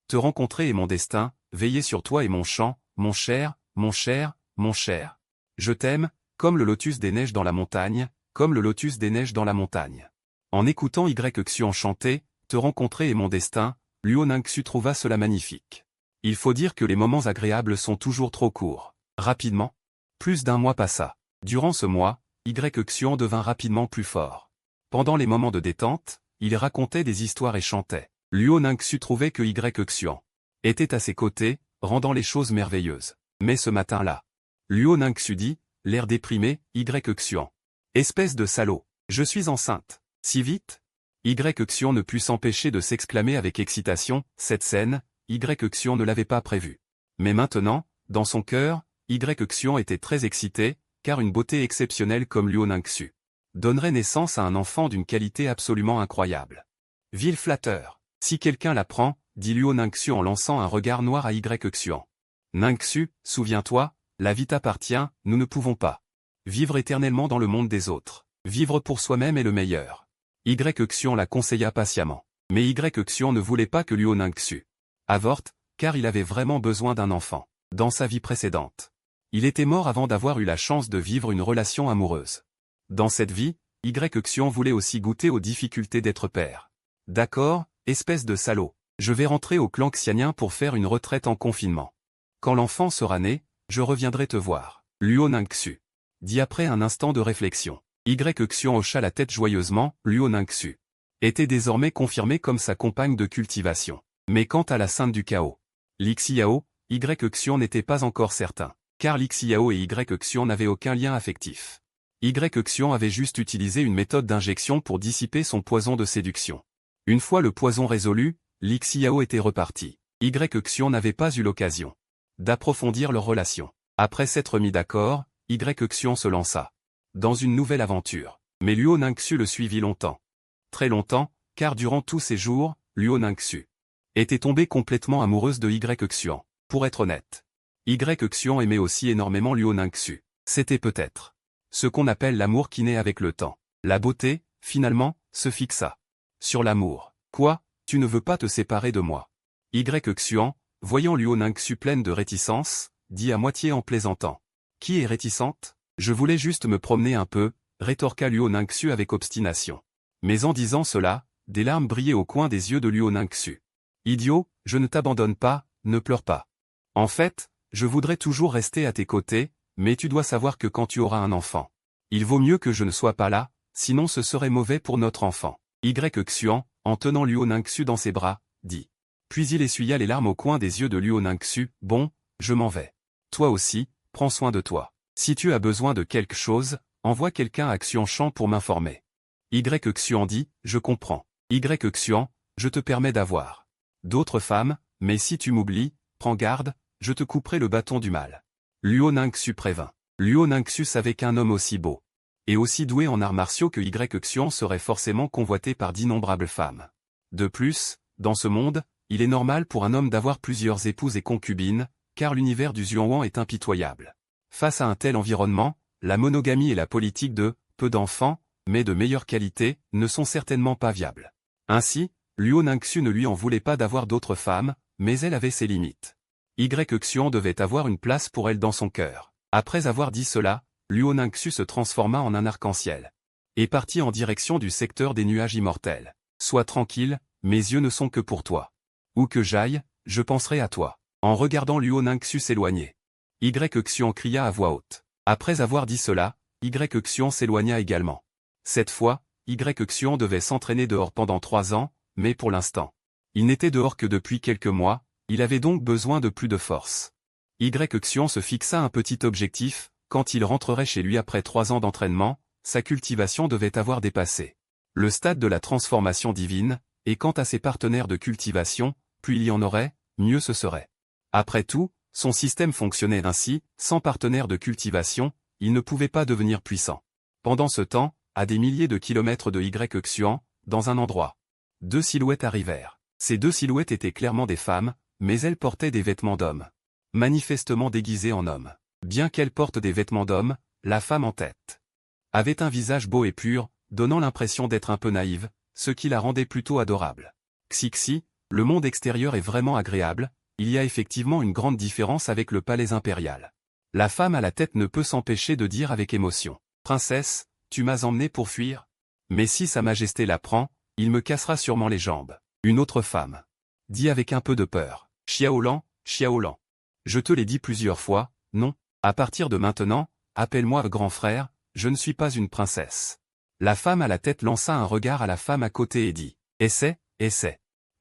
Te rencontrer est mon destin, veiller sur toi est mon chant, mon cher, mon cher, mon cher. Je t'aime, comme le lotus des neiges dans la montagne, comme le lotus des neiges dans la montagne. En écoutant Y Xian chanter, te rencontrer est mon destin, Luo Ningxu trouva cela magnifique. Il faut dire que les moments agréables sont toujours trop courts. Rapidement, plus d'un mois passa. Durant ce mois, Y Xian devint rapidement plus fort. Pendant les moments de détente, il racontait des histoires et chantait. Luo Ningxu trouvait que Y Xian était à ses côtés, rendant les choses merveilleuses. Mais ce matin-là, Luo Ningxu dit, l'air déprimé, Y Xian. Espèce de salaud, je suis enceinte. Si vite? Y Xian ne put s'empêcher de s'exclamer avec excitation, cette scène, Y Xian ne l'avait pas prévue. Mais maintenant, dans son cœur, Y Xian était très excité, car une beauté exceptionnelle comme Luo Ningxu donnerait naissance à un enfant d'une qualité absolument incroyable. Vil flatteur. Si quelqu'un l'apprend, dit Luo Ningxu en lançant un regard noir à Y Xian. Ningxu, souviens-toi, la vie t'appartient, nous ne pouvons pas vivre éternellement dans le monde des autres. Vivre pour soi-même est le meilleur. Y Xian la conseilla patiemment. Mais Y Xian ne voulait pas que Luo Ningxu avorte, car il avait vraiment besoin d'un enfant. Dans sa vie précédente, il était mort avant d'avoir eu la chance de vivre une relation amoureuse. Dans cette vie, Y Xian voulait aussi goûter aux difficultés d'être père. D'accord, espèce de salaud. Je vais rentrer au clan xianien pour faire une retraite en confinement. Quand l'enfant sera né, je reviendrai te voir. Luo Ningxu dit après un instant de réflexion. Y Xian hocha la tête joyeusement, Luo Ningxu était désormais confirmée comme sa compagne de cultivation. Mais quant à la sainte du chaos, Lixiao, Y Xian n'était pas encore certain, car Lixiao et Y Xian n'avaient aucun lien affectif. Y Xian avait juste utilisé une méthode d'injection pour dissiper son poison de séduction. Une fois le poison résolu, Lixiao était reparti. Y Xian n'avait pas eu l'occasion d'approfondir leur relation. Après s'être mis d'accord, Y Xian se lança dans une nouvelle aventure. Mais Luo Ningxu le suivit longtemps. Très longtemps, car durant tous ces jours, Luo Ningxu était tombée complètement amoureuse de Y Xian. Pour être honnête, Y Xian aimait aussi énormément Luo Ningxu. C'était peut-être ce qu'on appelle l'amour qui naît avec le temps. La beauté, finalement, se fixa sur l'amour. Quoi, tu ne veux pas te séparer de moi? Y Xian, voyant Luo Ningxu pleine de réticence, dit à moitié en plaisantant. Qui est réticente? Je voulais juste me promener un peu, rétorqua Luo Ningxu avec obstination. Mais en disant cela, des larmes brillaient au coin des yeux de Luo Ningxu. Idiot, je ne t'abandonne pas, ne pleure pas. En fait, je voudrais toujours rester à tes côtés, mais tu dois savoir que quand tu auras un enfant, il vaut mieux que je ne sois pas là, sinon ce serait mauvais pour notre enfant. Y Xian, en tenant Luo Ningxu dans ses bras, dit. Puis il essuya les larmes au coin des yeux de Luo Ningxu. Bon, je m'en vais. Toi aussi, prends soin de toi. Si tu as besoin de quelque chose, envoie quelqu'un à Xianshan pour m'informer. Y Xian dit, je comprends. Y Xian, je te permets d'avoir d'autres femmes, mais si tu m'oublies, prends garde, je te couperai le bâton du mal. Luo Ningxu prévint. Luo Ningxu savait qu'un homme aussi beau et aussi doué en arts martiaux que Y Xian serait forcément convoité par d'innombrables femmes. De plus, dans ce monde, il est normal pour un homme d'avoir plusieurs épouses et concubines, car l'univers du Xuanwang est impitoyable. Face à un tel environnement, la monogamie et la politique de « peu d'enfants, mais de meilleure qualité » ne sont certainement pas viables. Ainsi, Luo Ningxu ne lui en voulait pas d'avoir d'autres femmes, mais elle avait ses limites. Xuan devait avoir une place pour elle dans son cœur. Après avoir dit cela, Luo Ningxu se transforma en un arc-en-ciel et partit en direction du secteur des nuages immortels. Sois tranquille, mes yeux ne sont que pour toi. Où que j'aille, je penserai à toi. En regardant Luo Ningxu s'éloigner, Xuan cria à voix haute. Après avoir dit cela, Xuan s'éloigna également. Cette fois, Xuan devait s'entraîner dehors pendant 3 ans, mais pour l'instant, il n'était dehors que depuis quelques mois, il avait donc besoin de plus de force. Xuan se fixa un petit objectif, quand il rentrerait chez lui après 3 ans d'entraînement, sa cultivation devait avoir dépassé le stade de la transformation divine, et quant à ses partenaires de cultivation, plus il y en aurait, mieux ce serait. Après tout, son système fonctionnait ainsi, sans partenaire de cultivation, il ne pouvait pas devenir puissant. Pendant ce temps, à des milliers de kilomètres de Xuan, dans un endroit, 2 silhouettes arrivèrent. Ces 2 silhouettes étaient clairement des femmes, mais elles portaient des vêtements d'hommes. Manifestement déguisées en hommes. Bien qu'elles portent des vêtements d'hommes, la femme en tête avait un visage beau et pur, donnant l'impression d'être un peu naïve, ce qui la rendait plutôt adorable. Xixi, le monde extérieur est vraiment agréable, il y a effectivement une grande différence avec le palais impérial. La femme à la tête ne peut s'empêcher de dire avec émotion. Princesse, tu m'as emmené pour fuir? Mais si Sa Majesté la prend, il me cassera sûrement les jambes. Une autre femme dit avec un peu de peur. Xiaolan, Xiaolan. Je te l'ai dit plusieurs fois, non, à partir de maintenant, appelle-moi grand frère, je ne suis pas une princesse. La femme à la tête lança un regard à la femme à côté et dit. Essaie.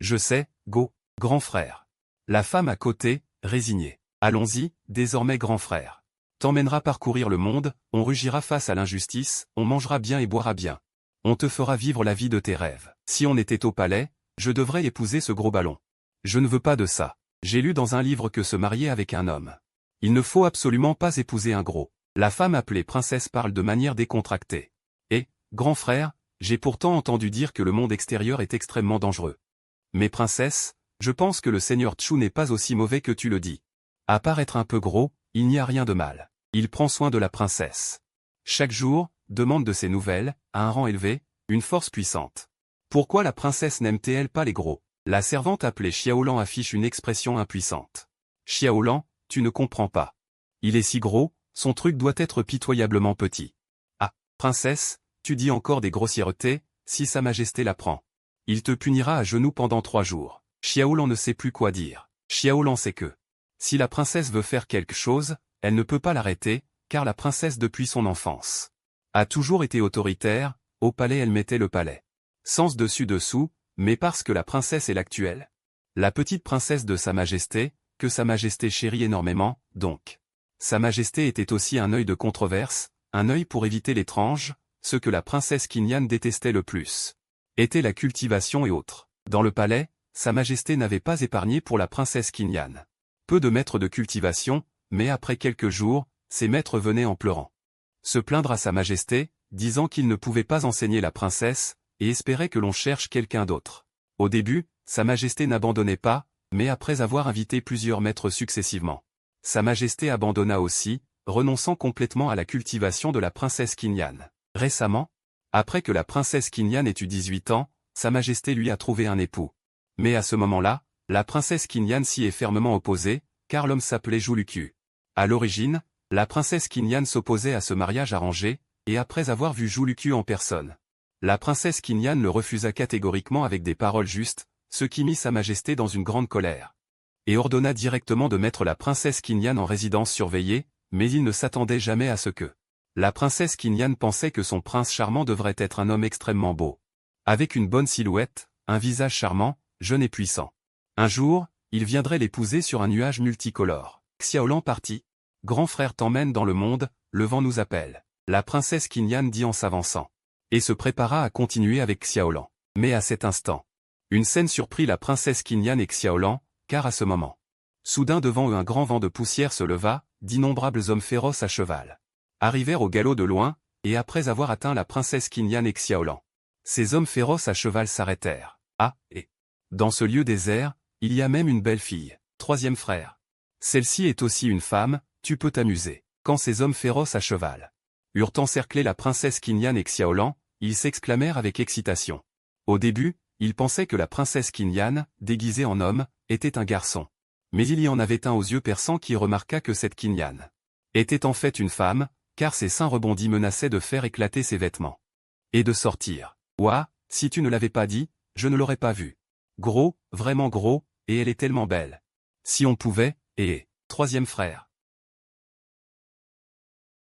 Je sais, go, grand frère. La femme à côté, résignée. Allons-y, désormais grand frère. T'emmènera parcourir le monde, on rugira face à l'injustice, on mangera bien et boira bien. On te fera vivre la vie de tes rêves. Si on était au palais, je devrais épouser ce gros ballon. Je ne veux pas de ça. J'ai lu dans un livre que se marier avec un homme. Il ne faut absolument pas épouser un gros. La femme appelée princesse parle de manière décontractée. Et, grand frère, j'ai pourtant entendu dire que le monde extérieur est extrêmement dangereux. Mais princesse, je pense que le seigneur Chu n'est pas aussi mauvais que tu le dis. À part être un peu gros, il n'y a rien de mal. Il prend soin de la princesse. Chaque jour, demande de ses nouvelles, à un rang élevé, une force puissante. Pourquoi la princesse n'aime-t-elle pas les gros? La servante appelée Xiaolan affiche une expression impuissante. Xiaolan, tu ne comprends pas. Il est si gros, son truc doit être pitoyablement petit. Ah, princesse, tu dis encore des grossièretés, si Sa Majesté la prend. Il te punira à genoux pendant 3 jours. Xiaolan ne sait plus quoi dire. Xiaolan sait que si la princesse veut faire quelque chose, elle ne peut pas l'arrêter, car la princesse depuis son enfance a toujours été autoritaire, au palais elle mettait le palais. Sans dessus-dessous, mais parce que la princesse est l'actuelle. La petite princesse de Sa Majesté, que Sa Majesté chérit énormément, donc. Sa Majesté était aussi un œil de controverse, un œil pour éviter l'étrange, ce que la princesse Qingyan détestait le plus était la cultivation et autres. Dans le palais, Sa Majesté n'avait pas épargné pour la princesse Qingyan. Peu de maîtres de cultivation, mais après quelques jours, ces maîtres venaient en pleurant se plaindre à Sa Majesté, disant qu'ils ne pouvaient pas enseigner la princesse, et espéraient que l'on cherche quelqu'un d'autre. Au début, Sa Majesté n'abandonnait pas, mais après avoir invité plusieurs maîtres successivement, Sa Majesté abandonna aussi, renonçant complètement à la cultivation de la princesse Qingyan. Récemment, après que la princesse Qingyan ait eu 18 ans, Sa Majesté lui a trouvé un époux. Mais à ce moment-là, la princesse Qingyan s'y est fermement opposée, car l'homme s'appelait Zhou. À l'origine, la princesse Qingyan s'opposait à ce mariage arrangé, et après avoir vu Zhou en personne, la princesse Qingyan le refusa catégoriquement avec des paroles justes, ce qui mit Sa Majesté dans une grande colère. Et ordonna directement de mettre la princesse Qingyan en résidence surveillée, mais il ne s'attendait jamais à ce que la princesse Qingyan pensait que son prince charmant devrait être un homme extrêmement beau. Avec une bonne silhouette, un visage charmant, jeune et puissant. Un jour, il viendrait l'épouser sur un nuage multicolore. Xiaolan partit. Grand frère t'emmène dans le monde, le vent nous appelle. La princesse Qingyan dit en s'avançant. Et se prépara à continuer avec Xiaolan. Mais à cet instant, une scène surprit la princesse Qingyan et Xiaolan, car à ce moment, soudain devant eux un grand vent de poussière se leva, d'innombrables hommes féroces à cheval arrivèrent au galop de loin, et après avoir atteint la princesse Qingyan et Xiaolan, ces hommes féroces à cheval s'arrêtèrent. Ah, et dans ce lieu désert, il y a même une belle fille. 3e frère. Celle-ci est aussi une femme, tu peux t'amuser. Quand ces hommes féroces à cheval eurent encerclé la princesse Qingyan et Xiaolan, ils s'exclamèrent avec excitation. Au début, ils pensaient que la princesse Qingyan, déguisée en homme, était un garçon. Mais il y en avait un aux yeux perçants qui remarqua que cette Qingyan était en fait une femme, car ses seins rebondis menaçaient de faire éclater ses vêtements. Et de sortir. Ouah, si tu ne l'avais pas dit, je ne l'aurais pas vu. Gros, vraiment gros, et elle est tellement belle. Si on pouvait, et troisième frère.